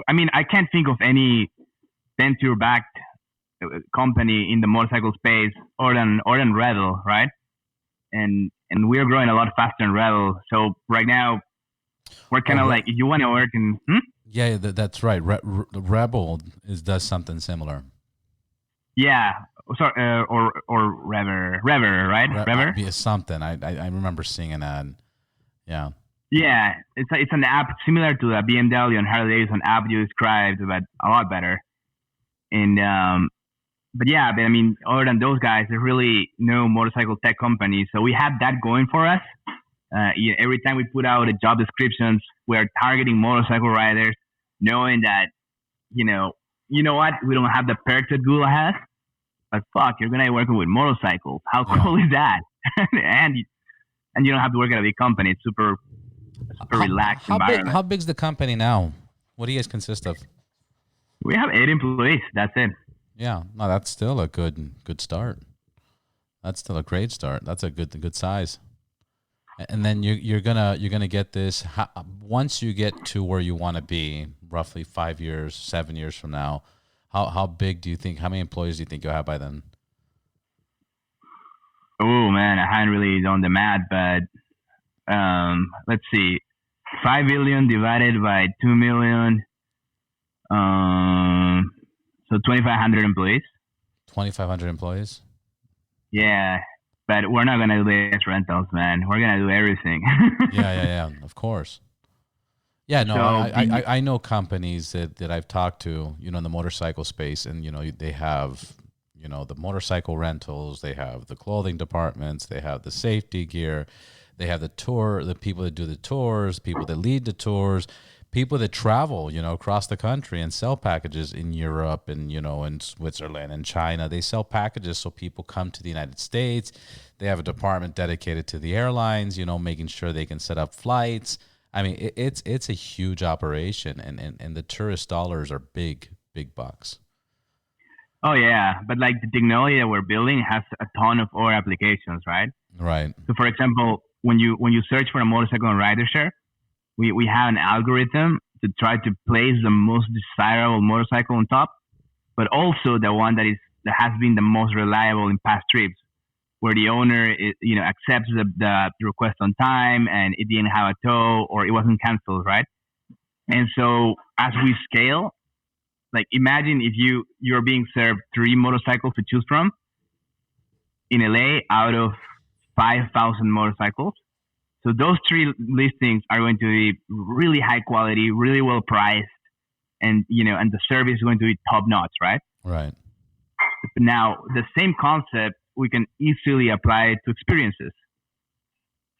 I mean, I can't think of any venture-backed company in the motorcycle space other than Rebel, right? And we're growing a lot faster in Rebel. So right now, we're kind of like, if you want to work in... Yeah, that's right. Rebel does something similar. Yeah. Sorry, or Rever, right? Rever? Yeah, something. I remember seeing an ad. Yeah. Yeah, it's an app similar to the BMW and Harley Davidson app you described, but a lot better. And but I mean, other than those guys, there's really no motorcycle tech company. So we have that going for us. Every time we put out a job descriptions, we're targeting motorcycle riders, knowing that you know what, we don't have the perks that Google has, but fuck, you're gonna be working with motorcycles. How cool is that? and you don't have to work at a big company. It's super relaxed environment. How big's the company now? What do you guys consist of? We have 8 employees. That's it. Yeah, no, that's still a good start. That's still a great start. That's a good size. And then you're gonna get this once you get to where you want to be, roughly 5 years, 7 years from now. How big do you think? How many employees do you think you'll have by then? Oh man, I haven't really done the math, but let's see, 5 billion divided by 2 million. So 2,500 employees. 2,500 employees? Yeah, but we're not gonna do this rentals, man. We're gonna do everything. yeah, of course. Yeah, no, so, I know companies that I've talked to, in the motorcycle space, and they have, the motorcycle rentals, they have the clothing departments, they have the safety gear, they have the people that do the tours, people that lead the tours, people that travel, across the country and sell packages in Europe and, in Switzerland and China. They sell packages so people come to the United States. They have a department dedicated to the airlines, making sure they can set up flights. I mean, it's a huge operation, and the tourist dollars are big bucks. Oh yeah, but like the technology that we're building has a ton of other applications, right? Right. So for example, when you search for a motorcycle on rideshare, we have an algorithm to try to place the most desirable motorcycle on top, but also the one that has been the most reliable in past trips, where the owner accepts the request on time and it didn't have a tow or it wasn't canceled, right? And so as we scale, like imagine if you're being served 3 motorcycles to choose from in LA out of 5,000 motorcycles. So those 3 listings are going to be really high quality, really well priced, and and the service is going to be top notch, right? Right. Now the same concept we can easily apply it to experiences.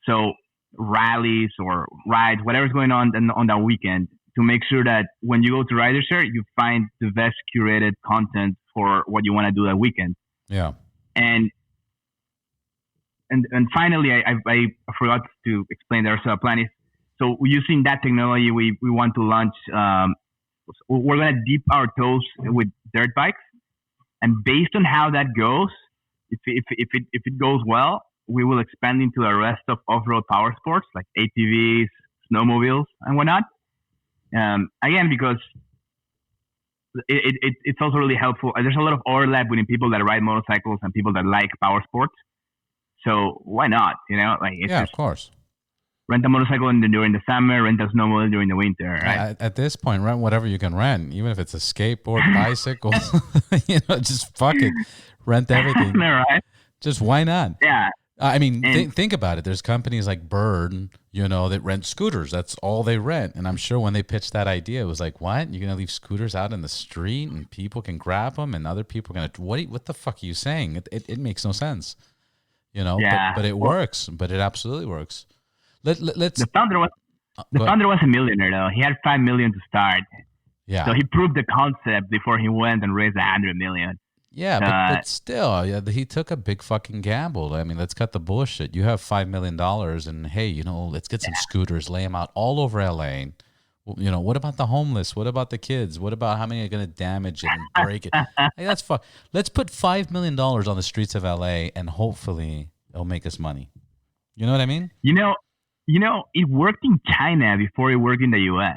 So rallies or rides, whatever's going on that weekend, to make sure that when you go to rideshare, you find the best curated content for what you want to do that weekend. Yeah. And finally, I forgot to explain there. So our plan is, so using that technology, we want to launch, we're going to dip our toes with dirt bikes. And based on how that goes, if it goes well, we will expand into the rest of off-road power sports like ATVs, snowmobiles, and whatnot. Again, because it's also really helpful. There's a lot of overlap between people that ride motorcycles and people that like power sports. So why not? Of course. Rent a motorcycle during the summer, rent a snowmobile during the winter, right? At this point, rent whatever you can rent, even if it's a skateboard, bicycle, just fuck it. Rent everything. Right? Just why not? Yeah. I mean, think about it. There's companies like Bird, that rent scooters. That's all they rent. And I'm sure when they pitched that idea, it was like, what? You're going to leave scooters out in the street and people can grab them and other people are going to, what the fuck are you saying? It makes no sense. Yeah. But it works. But it absolutely works. Let's. The founder was a millionaire though. He had $5 million to start. Yeah. So he proved the concept before he went and raised $100 million. Yeah, Uh, but still, yeah, he took a big fucking gamble. I mean, let's cut the bullshit. You have $5 million, and hey, let's get some scooters, lay them out all over LA. What about the homeless? What about the kids? What about how many are gonna damage it and break it? Hey, that's fuck. Let's put $5 million on the streets of LA, and hopefully it'll make us money. You know what I mean? you know, it worked in China before it worked in the U.S.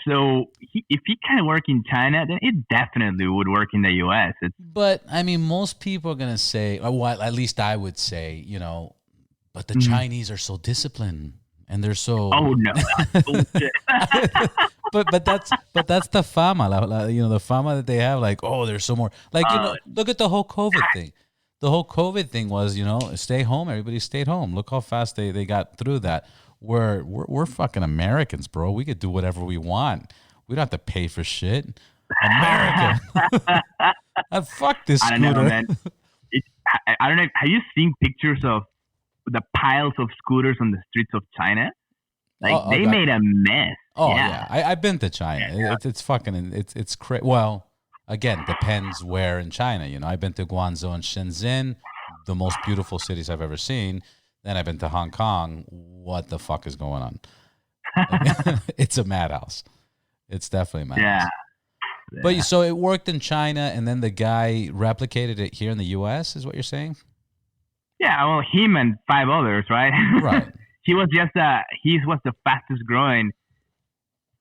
So if he can work in China, then it definitely would work in the U.S. But I mean, most people are gonna say, or well, at least I would say, but the Chinese are so disciplined and they're so. Oh no! Bullshit. but that's the fama, the fama that they have. Like, oh, there's so more. Like, look at the whole COVID thing. The whole COVID thing was, stay home. Everybody stayed home. Look how fast they got through that. We're fucking Americans, bro. We could do whatever we want. We don't have to pay for shit. America. Fuck this scooter. I don't know, man. I don't know. Have you seen pictures of the piles of scooters on the streets of China? Like they made a mess. Oh yeah, I've been to China. Yeah. It's fucking it's crazy. Well, again, depends where in China. I've been to Guangzhou and Shenzhen, the most beautiful cities I've ever seen. Then I've been to Hong Kong. What the fuck is going on? It's a madhouse. It's definitely a madhouse. Yeah. But so it worked in China, and then the guy replicated it here in the U.S. Is what you're saying? Yeah. Well, him and 5 others, right? Right. he was the fastest growing,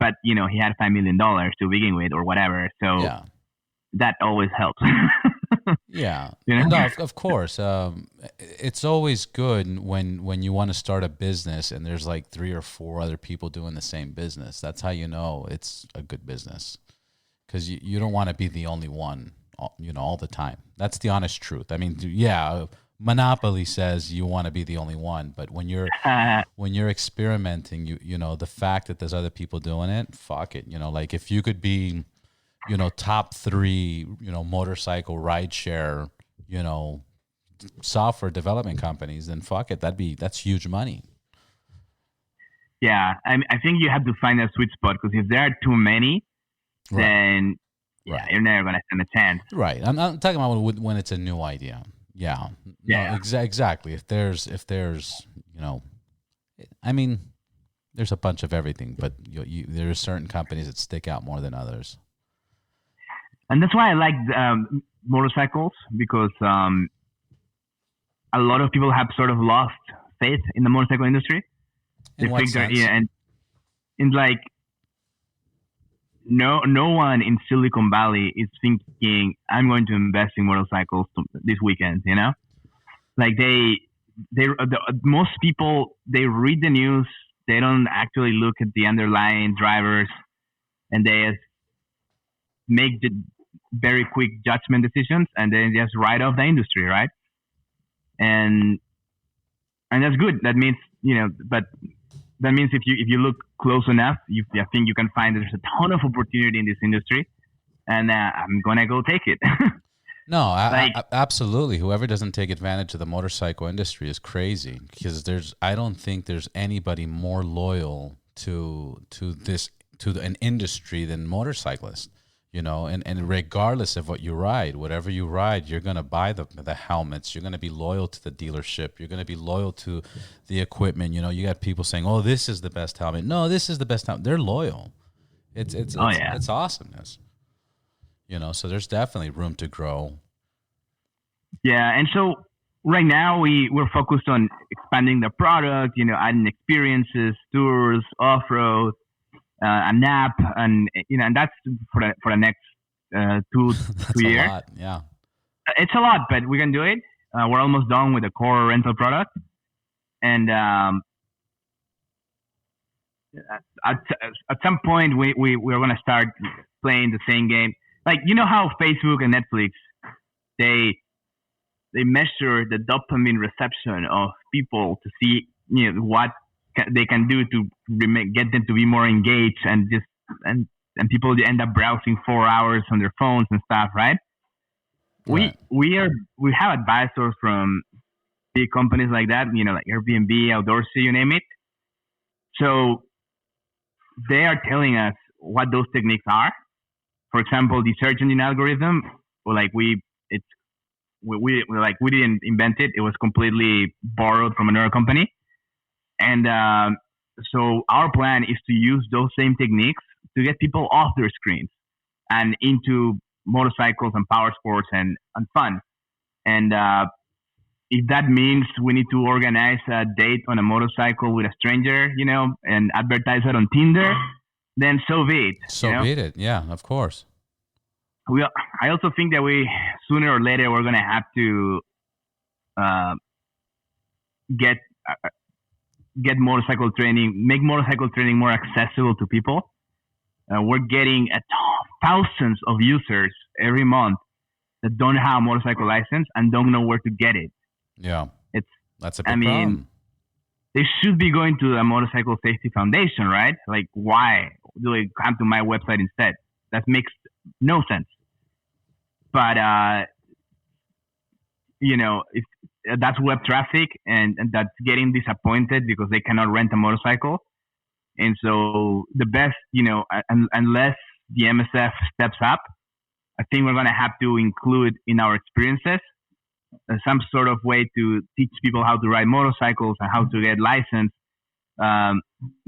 but he had $5 million to begin with, or whatever. So that always helps. Yeah, no, of course. It's always good when you want to start a business and there's like 3 or 4 other people doing the same business. That's how you know it's a good business, because you don't want to be the only one, all the time. That's the honest truth. I mean, yeah, monopoly says you want to be the only one, but when you're experimenting, the fact that there's other people doing it, fuck it. Like if you could be top 3, motorcycle rideshare, software development companies, then fuck it. That's huge money. Yeah. I think you have to find a sweet spot, because if there are too many, then you're never going to stand a chance. Right. I'm talking about when it's a new idea. Yeah. Yeah. No, exactly. If there's, I mean, there's a bunch of everything, but there are certain companies that stick out more than others. And that's why I like motorcycles, because a lot of people have sort of lost faith in the motorcycle industry. In what sense? And like no one in Silicon Valley is thinking, I'm going to invest in motorcycles this weekend. Like most people, they read the news, they don't actually look at the underlying drivers, and they make the very quick judgment decisions, and then just write off the industry, right? And that's good. That means but that means if you look close enough, I think you can find there's a ton of opportunity in this industry, and I'm gonna go take it. No, absolutely. Whoever doesn't take advantage of the motorcycle industry is crazy, because I don't think there's anybody more loyal to an industry than motorcyclists. And regardless of what you ride, whatever you ride, you're going to buy the helmets. You're going to be loyal to the dealership. You're going to be loyal to the equipment. You got people saying, oh, this is the best helmet. No, this is the best helmet. They're loyal. It's awesomeness. So there's definitely room to grow. Yeah. And so right now we're focused on expanding the product, adding experiences, tours, off-road, an app, and that's for the next 2 years. A lot, yeah. It's a lot, but we can do it. We're almost done with the core rental product, and at some point we're gonna start playing the same game. Like how Facebook and Netflix they measure the dopamine reception of people to see what they can do to get them to be more engaged, and people end up browsing 4 hours on their phones and stuff, right? Right. We have advisors from big companies like that, like Airbnb, Outdoorsy, you name it. So they are telling us what those techniques are. For example, the search engine algorithm like it's we didn't invent it. It was completely borrowed from another company. And so our plan is to use those same techniques to get people off their screens and into motorcycles and power sports and fun. And if that means we need to organize a date on a motorcycle with a stranger, and advertise it on Tinder, then so be it. So be it. Yeah, of course. I also think that we sooner or later we're gonna have to uh, get get motorcycle training, make motorcycle training more accessible to people. We're getting thousands of users every month that don't have a motorcycle license and don't know where to get it. Yeah, it's that's a big problem. They should be going to a motorcycle safety foundation, right? Like, why do they come to my website instead? That makes no sense. But if that's web traffic, and that's getting disappointed because they cannot rent a motorcycle. And so the best, unless the MSF steps up, I think we're going to have to include in our experiences some sort of way to teach people how to ride motorcycles and how to get licensed,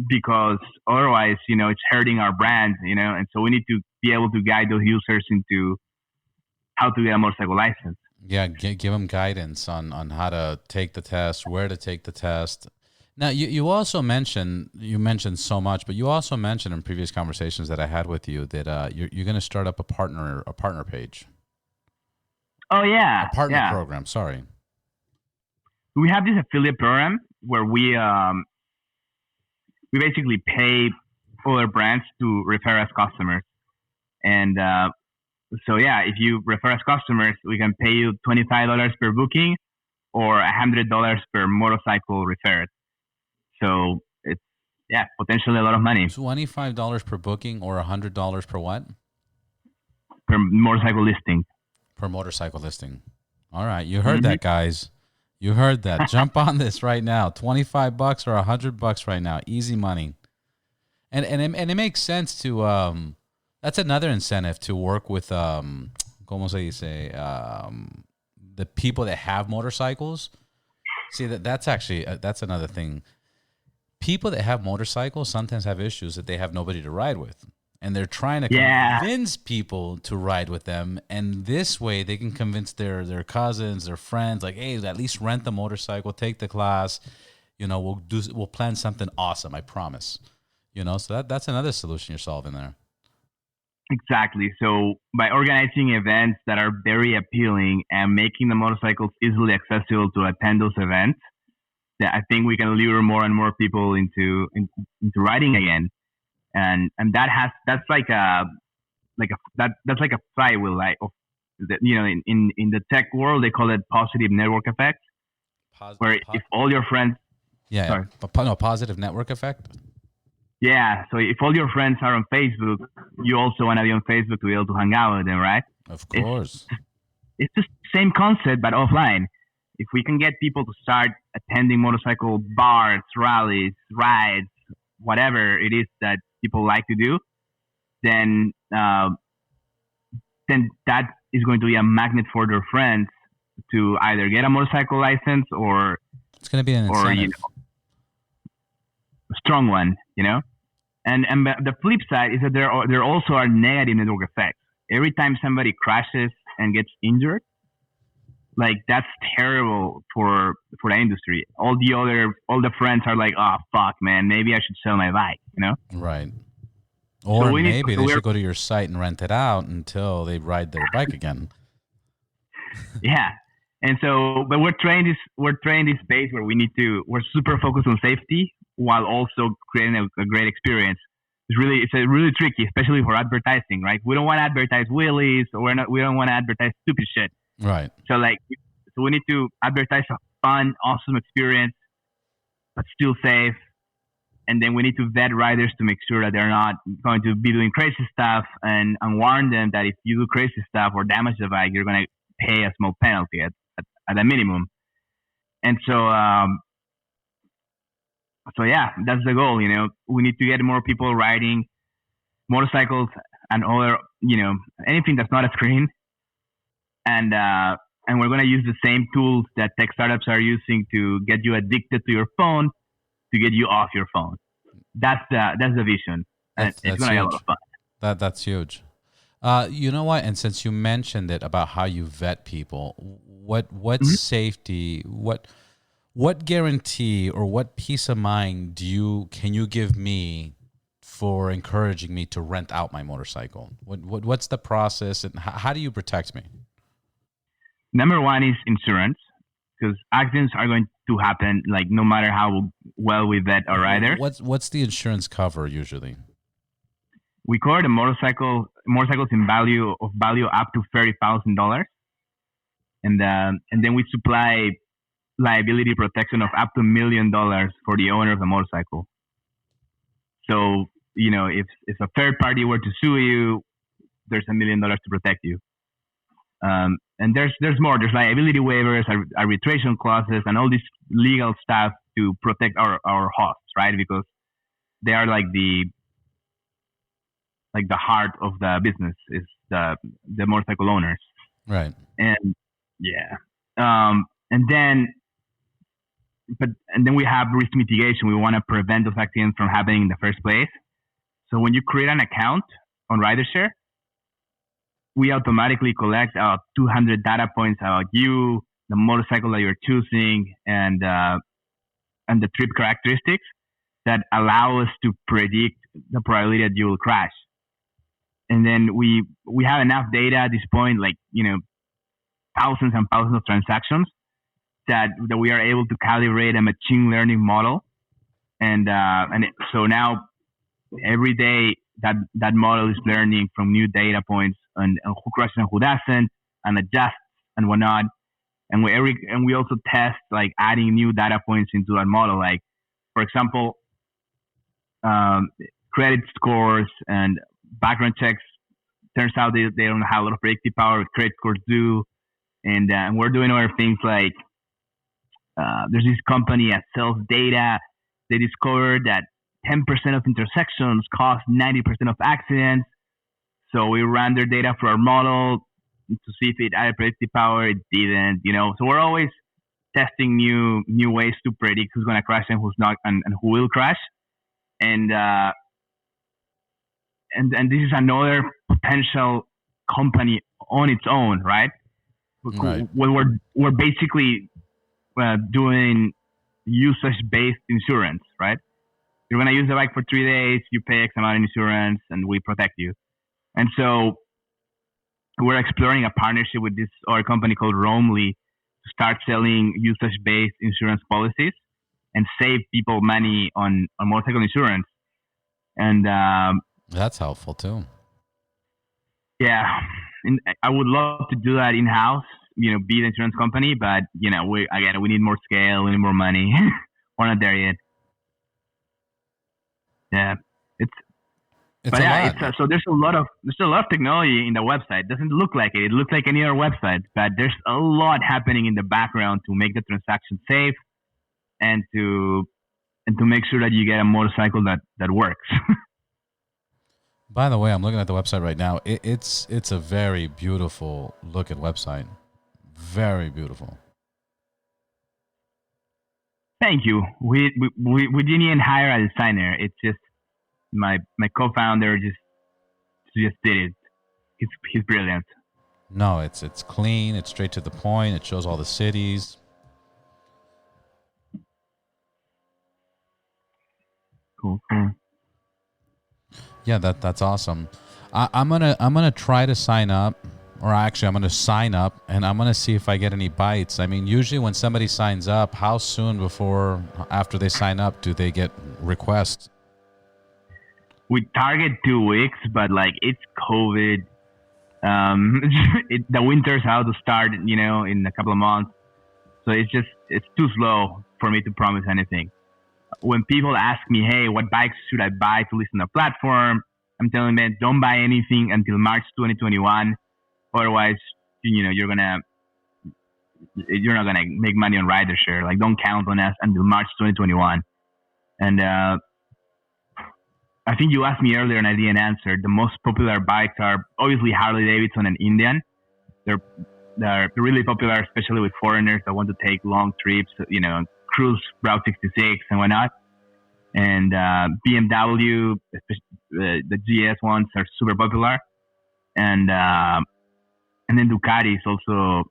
because otherwise, it's hurting our brand, and so we need to be able to guide those users into how to get a motorcycle license. Yeah, give them guidance on how to take the test, where to take the test. Now, you also mentioned so much, but you also mentioned in previous conversations that I had with you that you're going to start up a partner page. Oh yeah, a partner program. Sorry, we have this affiliate program where we basically pay other brands to refer us customers, and so yeah, if you refer us customers, we can pay you $25 per booking or $100 per motorcycle referred. So it's potentially a lot of money. $25 per booking or $100 per what? Per motorcycle listing. Per motorcycle listing. All right, you heard that, guys. You heard that. Jump on this right now. $25 or $100 right now. Easy money. And it makes sense to that's another incentive to work with como se dice, the people that have motorcycles. See, that's actually that's another thing. People that have motorcycles sometimes have issues that they have nobody to ride with. And they're trying to convince people to ride with them. And this way they can convince their cousins, their friends, like, hey, at least rent the motorcycle, take the class. We'll plan something awesome, I promise. So that's another solution you're solving there. Exactly. So by organizing events that are very appealing and making the motorcycles easily accessible to attend those events, I think we can lure more and more people into riding again. And that's like a flywheel, like, in the tech world they call it positive network effect, where if all your friends, positive network effect. Yeah, so if all your friends are on Facebook, you also want to be on Facebook to be able to hang out with them, right? Of course. It's the same concept but offline. If we can get people to start attending motorcycle bars, rallies, rides, whatever it is that people like to do, then that is going to be a magnet for their friends to either get a motorcycle license or it's going to be an incentive. A strong one, And the flip side is that there also are negative network effects. Every time somebody crashes and gets injured, like, that's terrible for the industry. All the friends are like, oh fuck, man, maybe I should sell my bike, Right. Or maybe they should go to your site and rent it out until they ride their bike again. Yeah. And so, but we're trained this space where we're super focused on safety while also creating a great experience. It's really tricky, especially for advertising, right? We don't want to advertise wheelies, or we don't want to advertise stupid shit. Right. So we need to advertise a fun, awesome experience, but still safe. And then we need to vet riders to make sure that they're not going to be doing crazy stuff, and warn them that if you do crazy stuff or damage the bike, you're going to pay a small penalty at a minimum. And so, that's the goal. We need to get more people riding motorcycles and other, anything that's not a screen. and we're going to use the same tools that tech startups are using to get you addicted to your phone to get you off your phone. That's the vision, and it's going to be a lot of fun. That's huge. You know what? And since you mentioned it about how you vet people, what safety, what guarantee or what peace of mind can you give me for encouraging me to rent out my motorcycle? What's the process, and how do you protect me? Number one is insurance, because accidents are going to happen, like no matter how well we vet our riders. What's the insurance cover usually? We cover the motorcycles in value up to $30,000, and then we supply liability protection of up to $1 million for the owner of the motorcycle. So if a third party were to sue you, there's $1 million to protect you. And there's more. There's liability waivers, arbitration clauses, and all this legal stuff to protect our hosts, right? Because they are like the heart of the business is the motorcycle owners, right? And and then we have risk mitigation. We want to prevent those accidents from happening in the first place. So when you create an account on RiderShare, we automatically collect 200 data points about you, the motorcycle that you're choosing, and the trip characteristics that allow us to predict the probability that you will crash. And then we have enough data at this point, like thousands and thousands of transactions that we are able to calibrate a machine learning model, so now every day that model is learning from new data points and who crashes and who doesn't, and adjusts and whatnot. And we also test like adding new data points into that model, like for example, credit scores and background checks. Turns out they don't have a lot of predictive power, but credit scores do. And we're doing other things like there's this company that sells data. They discovered that 10% of intersections cause 90% of accidents. So we ran their data for our model to see if it added predictive power. It didn't, So we're always testing new ways to predict who's going to crash and who's not, and who will crash. And this is another potential company on its own, right? Right. We're basically doing usage-based insurance, right? You're going to use the bike for 3 days, you pay X amount of insurance, and we protect you. And so we're exploring a partnership with this other company called Roamly to start selling usage-based insurance policies and save people money on motorcycle insurance. And that's helpful too. Yeah, and I would love to do that in-house, be the insurance company, but we need more scale, we need more money. We're not there yet. Yeah, so there's a lot of technology in the website. It doesn't look like it. It looks like any other website, but there's a lot happening in the background to make the transaction safe and to make sure that you get a motorcycle that works. By the way, I'm looking at the website right now. It's a very beautiful looking website. Very beautiful. Thank you. We didn't even hire a designer. It's just my co-founder just did it. He's brilliant. No, it's clean. It's straight to the point. It shows all the cities. Cool. Yeah, that's awesome. I'm gonna try to sign up, or actually, I'm gonna sign up and I'm gonna see if I get any bites. I mean, usually when somebody signs up, how soon after they sign up do they get requests? We target 2 weeks, but like it's COVID. The winter's about to start, in a couple of months. So it's too slow for me to promise anything. When people ask me, hey, what bikes should I buy to list on the platform? I'm telling them, don't buy anything until March 2021. Otherwise, you're not gonna make money on RiderShare. Like, don't count on us until March 2021. And I think you asked me earlier and I didn't answer. The most popular bikes are obviously Harley Davidson and Indian. They're They're really popular, especially with foreigners that want to take long trips, cruise Route 66 and whatnot. And BMW, the GS ones are super popular, and then Ducati is also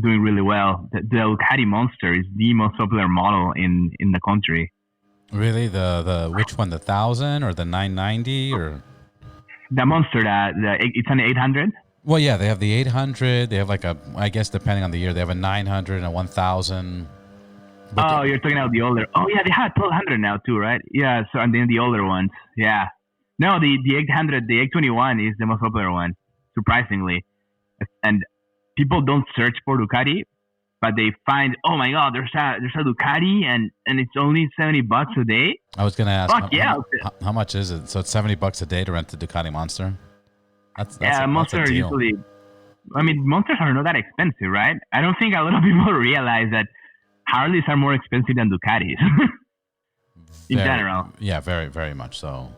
doing really well. The Ducati Monster is the most popular model in the country. Really, the which one, the 1000 or the 990 or the Monster? It's an 800. Well, yeah, they have the 800. They have like I guess depending on the year, they have a 900 and a 1000. Oh, you're talking about the older. Oh, yeah, they have 1200 now too, right? Yeah, so and then the older ones. Yeah. No, the 800, the 821 is the most popular one, surprisingly. And people don't search for Ducati, but they find, oh my God, there's a Ducati and it's only $70 a day. I was gonna ask, how much is it? So it's $70 a day to rent the Ducati Monster. Monster usually. I mean, Monsters are not that expensive, right? I don't think a lot of people realize that Harleys are more expensive than Ducatis in general. Yeah, very, very much so.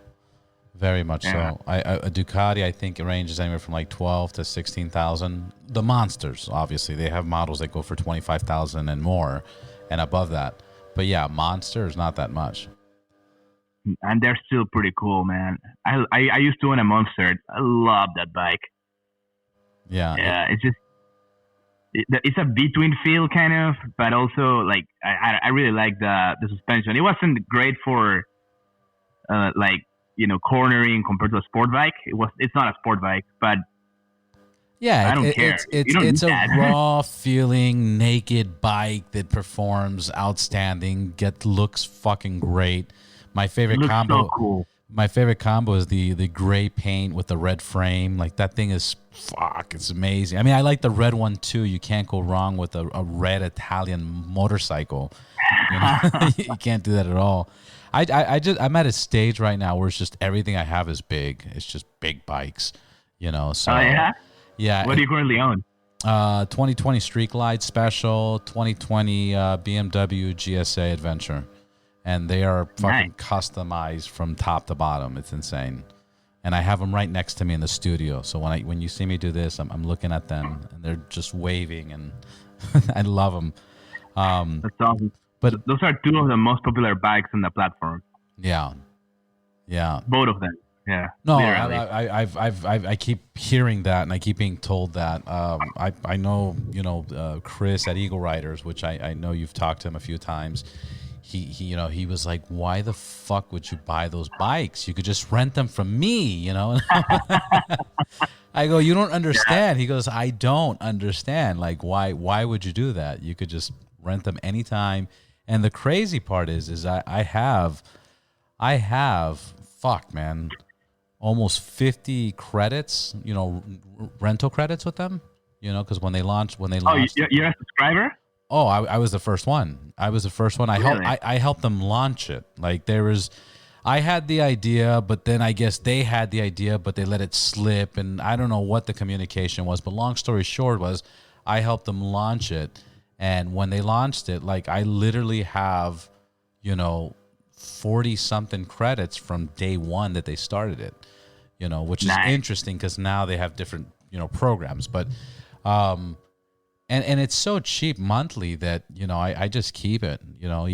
Very much so. A Ducati, I think, it ranges anywhere from like 12 to 16,000. The Monsters, obviously, they have models that go for 25,000 and more, and above that. But yeah, Monster is not that much. And they're still pretty cool, man. I used to own a Monster. I love that bike. Yeah. It's a between feel kind of, but also like I really like the suspension. It wasn't great for cornering compared to a sport bike. It's not a sport bike, but yeah, I don't care. It's a raw feeling naked bike that performs outstanding, looks fucking great. My favorite combo. So cool. My favorite combo is the gray paint with the red frame. Like that thing is it's amazing. I mean, I like the red one too. You can't go wrong with a red Italian motorcycle. You can't do that at all. I'm at a stage right now where it's just everything I have is big. It's just big bikes, So oh, yeah. Yeah. What do you currently own? 2020 Street Glide Special, 2020 BMW GSA Adventure. And they are fucking customized from top to bottom. It's insane. And I have them right next to me in the studio. So when you see me do this, I'm looking at them, and they're just waving, and I love them. That's awesome. But those are two of the most popular bikes on the platform. Yeah. Both of them. Yeah. No, I keep hearing that, and I keep being told that. I know, Chris at Eagle Riders, which I know you've talked to him a few times. He was like, why the fuck would you buy those bikes? You could just rent them from me, I go, you don't understand. He goes, I don't understand. Like, why would you do that? You could just rent them anytime. And the crazy part is I have, fuck, man, almost 50 credits, rental credits with them, because when they launched. Oh, you're a subscriber? Oh, I was the first one. I Really? I helped them launch it. Like I had the idea, but then I guess they had the idea, but they let it slip, and I don't know what the communication was. But long story short was, I helped them launch it, and when they launched it, like I literally have, 40 something credits from day one that they started it, which is interesting because now they have different programs, but. And it's so cheap monthly that, I just keep it,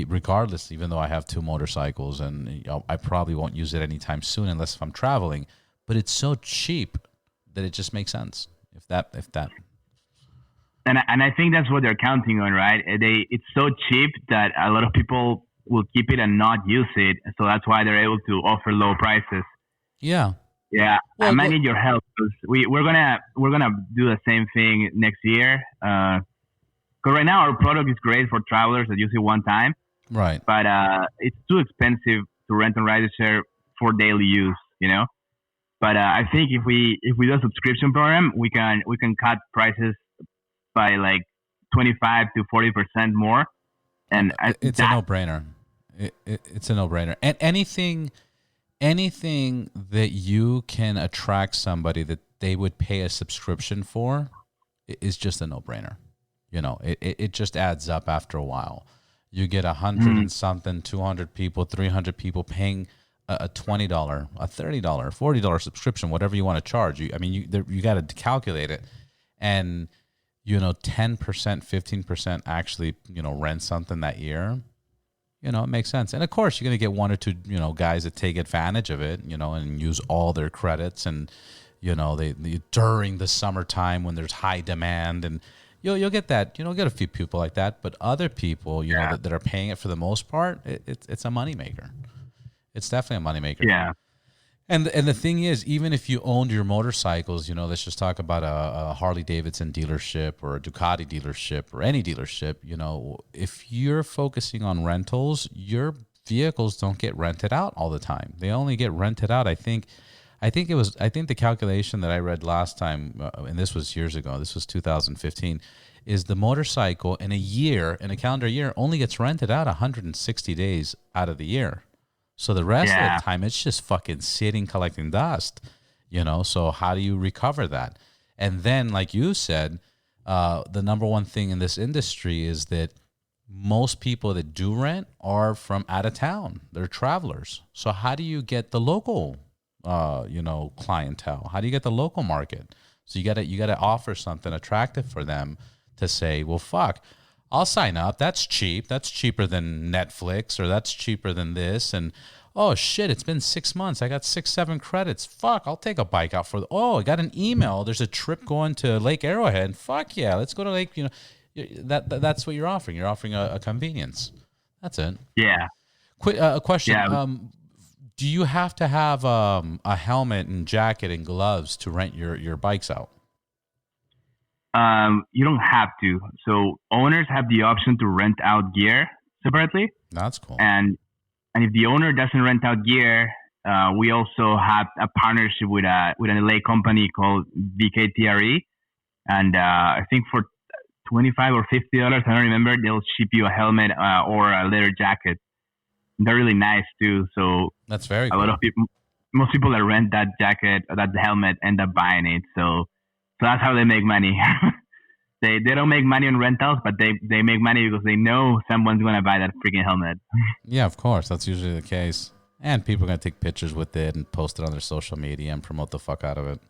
regardless, even though I have two motorcycles, and I probably won't use it anytime soon unless if I'm traveling. But it's so cheap that it just makes sense. If that. And I think that's what they're counting on, right? It's so cheap that a lot of people will keep it and not use it. So that's why they're able to offer low prices. Yeah. Yeah, well, I might need your help because we're gonna do the same thing next year. Because right now our product is great for travelers that use it one time, right? But it's too expensive to rent and ride share for daily use, But I think if we do a subscription program, we can cut prices by like 25 to 40% more, and it's a no-brainer. It's a no-brainer, and anything that you can attract somebody that they would pay a subscription for is just a no-brainer. It just adds up after a while. You get 100 and something, 200 people, 300 people paying a $20, a $30, $40 subscription, whatever you want to charge. You got to calculate it. And 10%, 15% actually, rent something that year, it makes sense. And of course, you're going to get one or two, guys that take advantage of it, and use all their credits. And, they during the summertime when there's high demand, and you'll get that, get a few people like that. But other people, that are paying it for the most part, it's a moneymaker. It's definitely a moneymaker. Yeah. And the thing is, even if you owned your motorcycles, let's just talk about a Harley Davidson dealership or a Ducati dealership or any dealership, if you're focusing on rentals, your vehicles don't get rented out all the time. They only get rented out. I think the calculation that I read last time, and this was years ago, this was 2015, is the motorcycle in a calendar year, only gets rented out 160 days out of the year. So the rest of the time, it's just fucking sitting, collecting dust, So how do you recover that? And then, like you said, the number one thing in this industry is that most people that do rent are from out of town. They're travelers. So how do you get the local, clientele? How do you get the local market? So you gotta offer something attractive for them to say, well, fuck, I'll sign up. That's cheap. That's cheaper than Netflix, or that's cheaper than this. And, oh, shit, it's been 6 months. I got 6-7 credits. Fuck, I'll take a bike out for I got an email. There's a trip going to Lake Arrowhead. Fuck yeah, let's go to Lake, that's what you're offering. You're offering a convenience. That's it. Yeah. A question. Yeah. Do you have to have a helmet and jacket and gloves to rent your bikes out? You don't have to. So owners have the option to rent out gear separately. That's cool. And if the owner doesn't rent out gear, we also have a partnership with an LA company called VKTRE, and I think for $25 or $50, I don't remember, they'll ship you a helmet or a leather jacket. They're really nice too. So that's very cool. Most people that rent that jacket or that helmet end up buying it. So that's how they make money. They don't make money on rentals, but they make money because they know someone's going to buy that freaking helmet. Yeah, of course. That's usually the case. And people are going to take pictures with it and post it on their social media and promote the fuck out of it.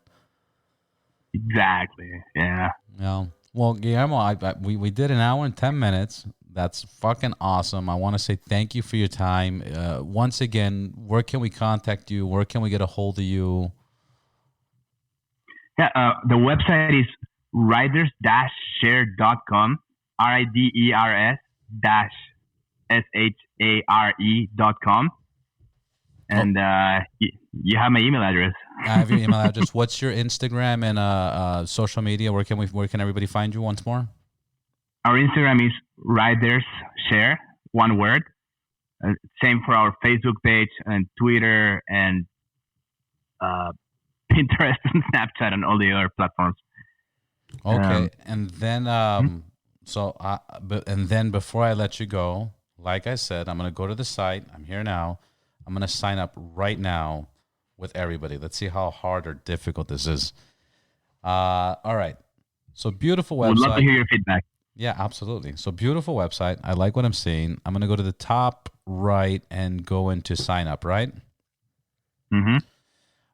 Exactly. Yeah. Well, Guillermo, we did an hour and 10 minutes. That's fucking awesome. I want to say thank you for your time. Once again, where can we contact you? Where can we get a hold of you? Yeah, the website is riders-share.com, riders-share.com. And you have my email address. I have your email address. What's your Instagram and social media? Where can everybody find you once more? Our Instagram is riders-share, one word. Same for our Facebook page and Twitter and Pinterest and Snapchat and all the other platforms. Okay, and then then before I let you go, like I said, I'm gonna go to the site. I'm here now. I'm gonna sign up right now with everybody. Let's see how hard or difficult this is. All right. So beautiful website. Would love to hear your feedback. Yeah, absolutely. So beautiful website. I like what I'm seeing. I'm gonna go to the top right and go into sign up. Right. Mm-hmm.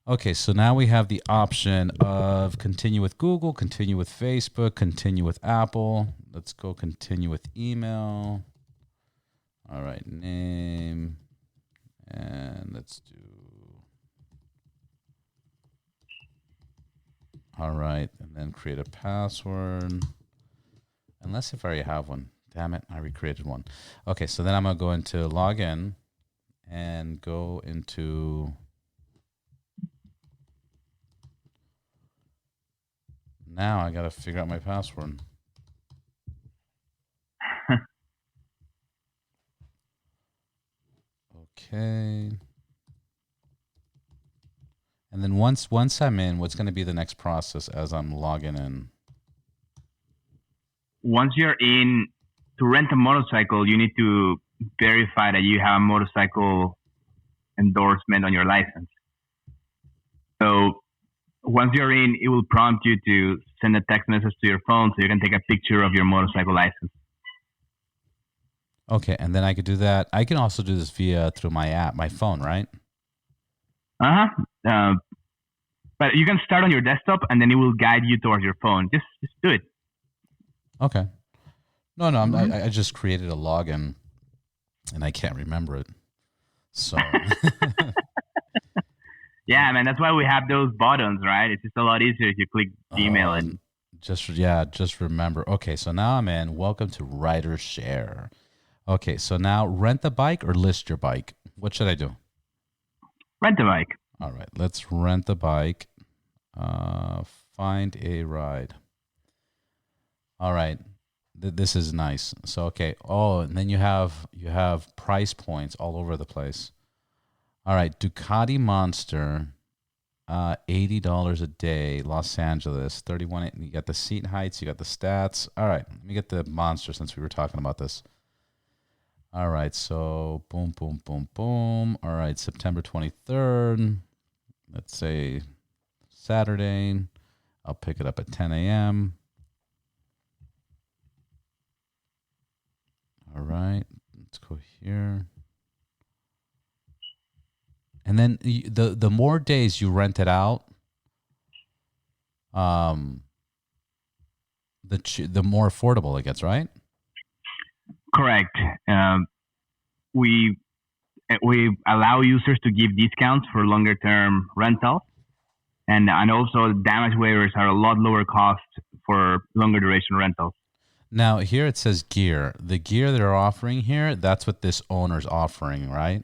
Okay, so now we have the option of continue with Google, continue with Facebook, continue with Apple. Let's go continue with email. All right, name. And let's do. All right, and then create a password. Unless if I already have one. Damn it, I recreated one. Okay, so then I'm going to go into login and go into. Now I got to figure out my password. Okay. And then once I'm in, what's going to be the next process as I'm logging in? Once you're in, to rent a motorcycle, you need to verify that you have a motorcycle endorsement on your license. So once you're in, it will prompt you to send a text message to your phone so you can take a picture of your motorcycle license. Okay, and then I could do that. I can also do this through my app, my phone, right? But you can start on your desktop, and then it will guide you towards your phone. Just do it. Okay. No, Mhm. I just created a login and I can't remember it. So, Yeah, man, that's why we have those buttons, right? It's just a lot easier if you click Gmail uh, and just remember. Okay, so now I'm in. Welcome to Rider Share. Okay, so now rent the bike or list your bike. What should I do? rent a bike. All right, let's rent the bike. Uh, find a ride. All right, this is nice. So okay. Oh, and then you have price points all over the place. All right, Ducati Monster, $80 a day, Los Angeles, 31. You got the seat heights, you got the stats. All right, let me get the Monster since we were talking about this. All right, so boom, boom, boom, boom. All right, September 23rd. Let's say Saturday. I'll pick it up at 10 a.m. All right, let's go here. And then the more days you rent it out, um, the more affordable it gets, right? Correct. Um, we we allow users to give discounts for longer term rentals, and also damage waivers are a lot lower cost for longer duration rentals. Now here it says gear. The gear they're offering here, that's what this owner's offering, right?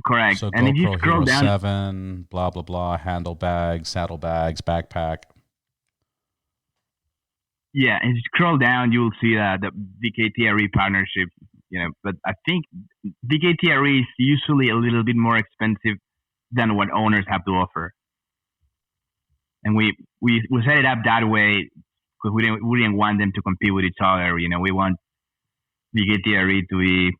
Correct. So And if you GoPro scroll Hero down, 7, blah blah blah, handle bags, saddle bags, backpack. yeah, and if you scroll down, you will see the VKTRE partnership. But I think VKTRE is usually a little bit more expensive than what owners have to offer, and we set it up that way because we didn't want them to compete with each other. We want VKTRE to be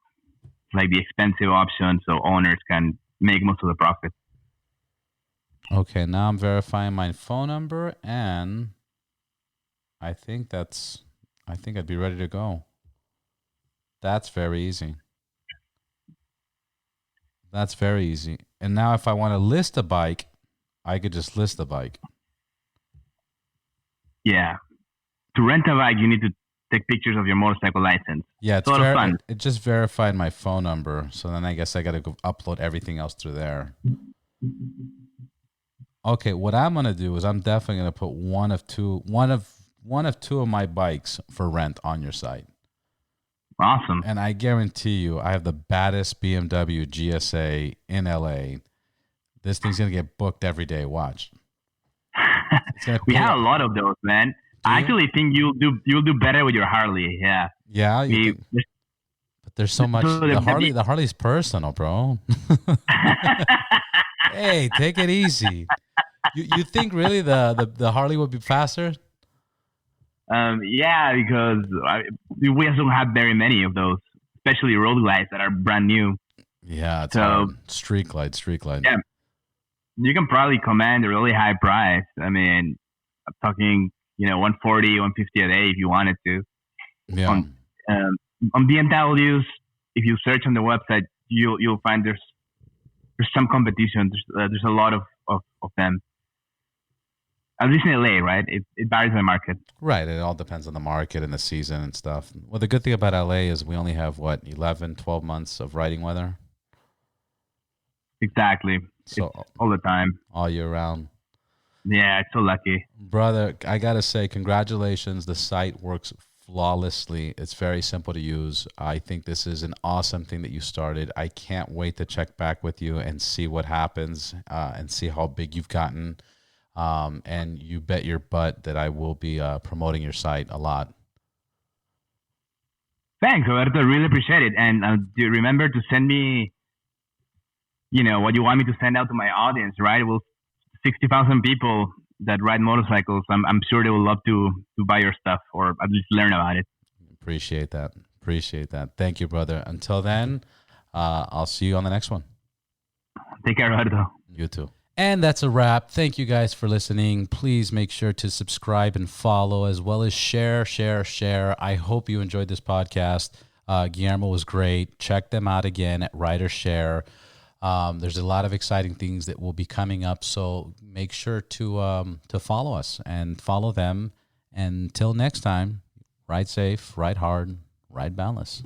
like the expensive option, so owners can make most of the profit. Okay, now I'm verifying my phone number and I think I'd be ready to go. That's very easy. That's very easy. And now if I want to list a bike, I could just list the bike. Yeah, to rent a bike, you need to take pictures of your motorcycle license. Yeah, It's a lot of fun. it just verified my phone number. So then I guess I got to go upload everything else through there. Okay, what I'm going to do is I'm definitely going to put one of two of my bikes for rent on your site. Awesome. And I guarantee you, I have the baddest BMW GSA in LA. This thing's gonna get booked every day. Watch. We have a lot of those, man. I actually think you'll do better with your Harley. Yeah. Yeah, but there's so much. So The Harley's personal, bro. Hey, take it easy. You think really the Harley would be faster? Yeah, because we also don't have very many of those, especially road glides that are brand new. Yeah, it's So hard. Street glide. yeah, you can probably command a really high price. I mean, I'm talking 140, 150 a day if you wanted to. Yeah. On BMWs, if you search on the website, you'll find there's some competition. There's a lot of them. At least in LA, right? It varies by market. Right. It all depends on the market and the season and stuff. Well, the good thing about LA is we only have 11, 12 months of riding weather. Exactly. So it's all the time. All year round. Yeah, it's so lucky. Brother, I got to say, congratulations. The site works flawlessly. It's very simple to use. I think this is an awesome thing that you started. I can't wait to check back with you and see what happens and see how big you've gotten. And you bet your butt that I will be promoting your site a lot. Thanks, Roberto. I really appreciate it. And do you remember to send me, what you want me to send out to my audience, right? Well, 60,000 people that ride motorcycles. I'm sure they will love to buy your stuff or at least learn about it. Appreciate that. Thank you, brother. Until then, I'll see you on the next one. Take care, Roberto. You too. And that's a wrap. Thank you guys for listening. Please make sure to subscribe and follow as well as share. I hope you enjoyed this podcast. Guillermo was great. Check them out again at Rider Share. There's a lot of exciting things that will be coming up. So make sure to follow us and follow them. Until next time, ride safe, ride hard, ride boundless.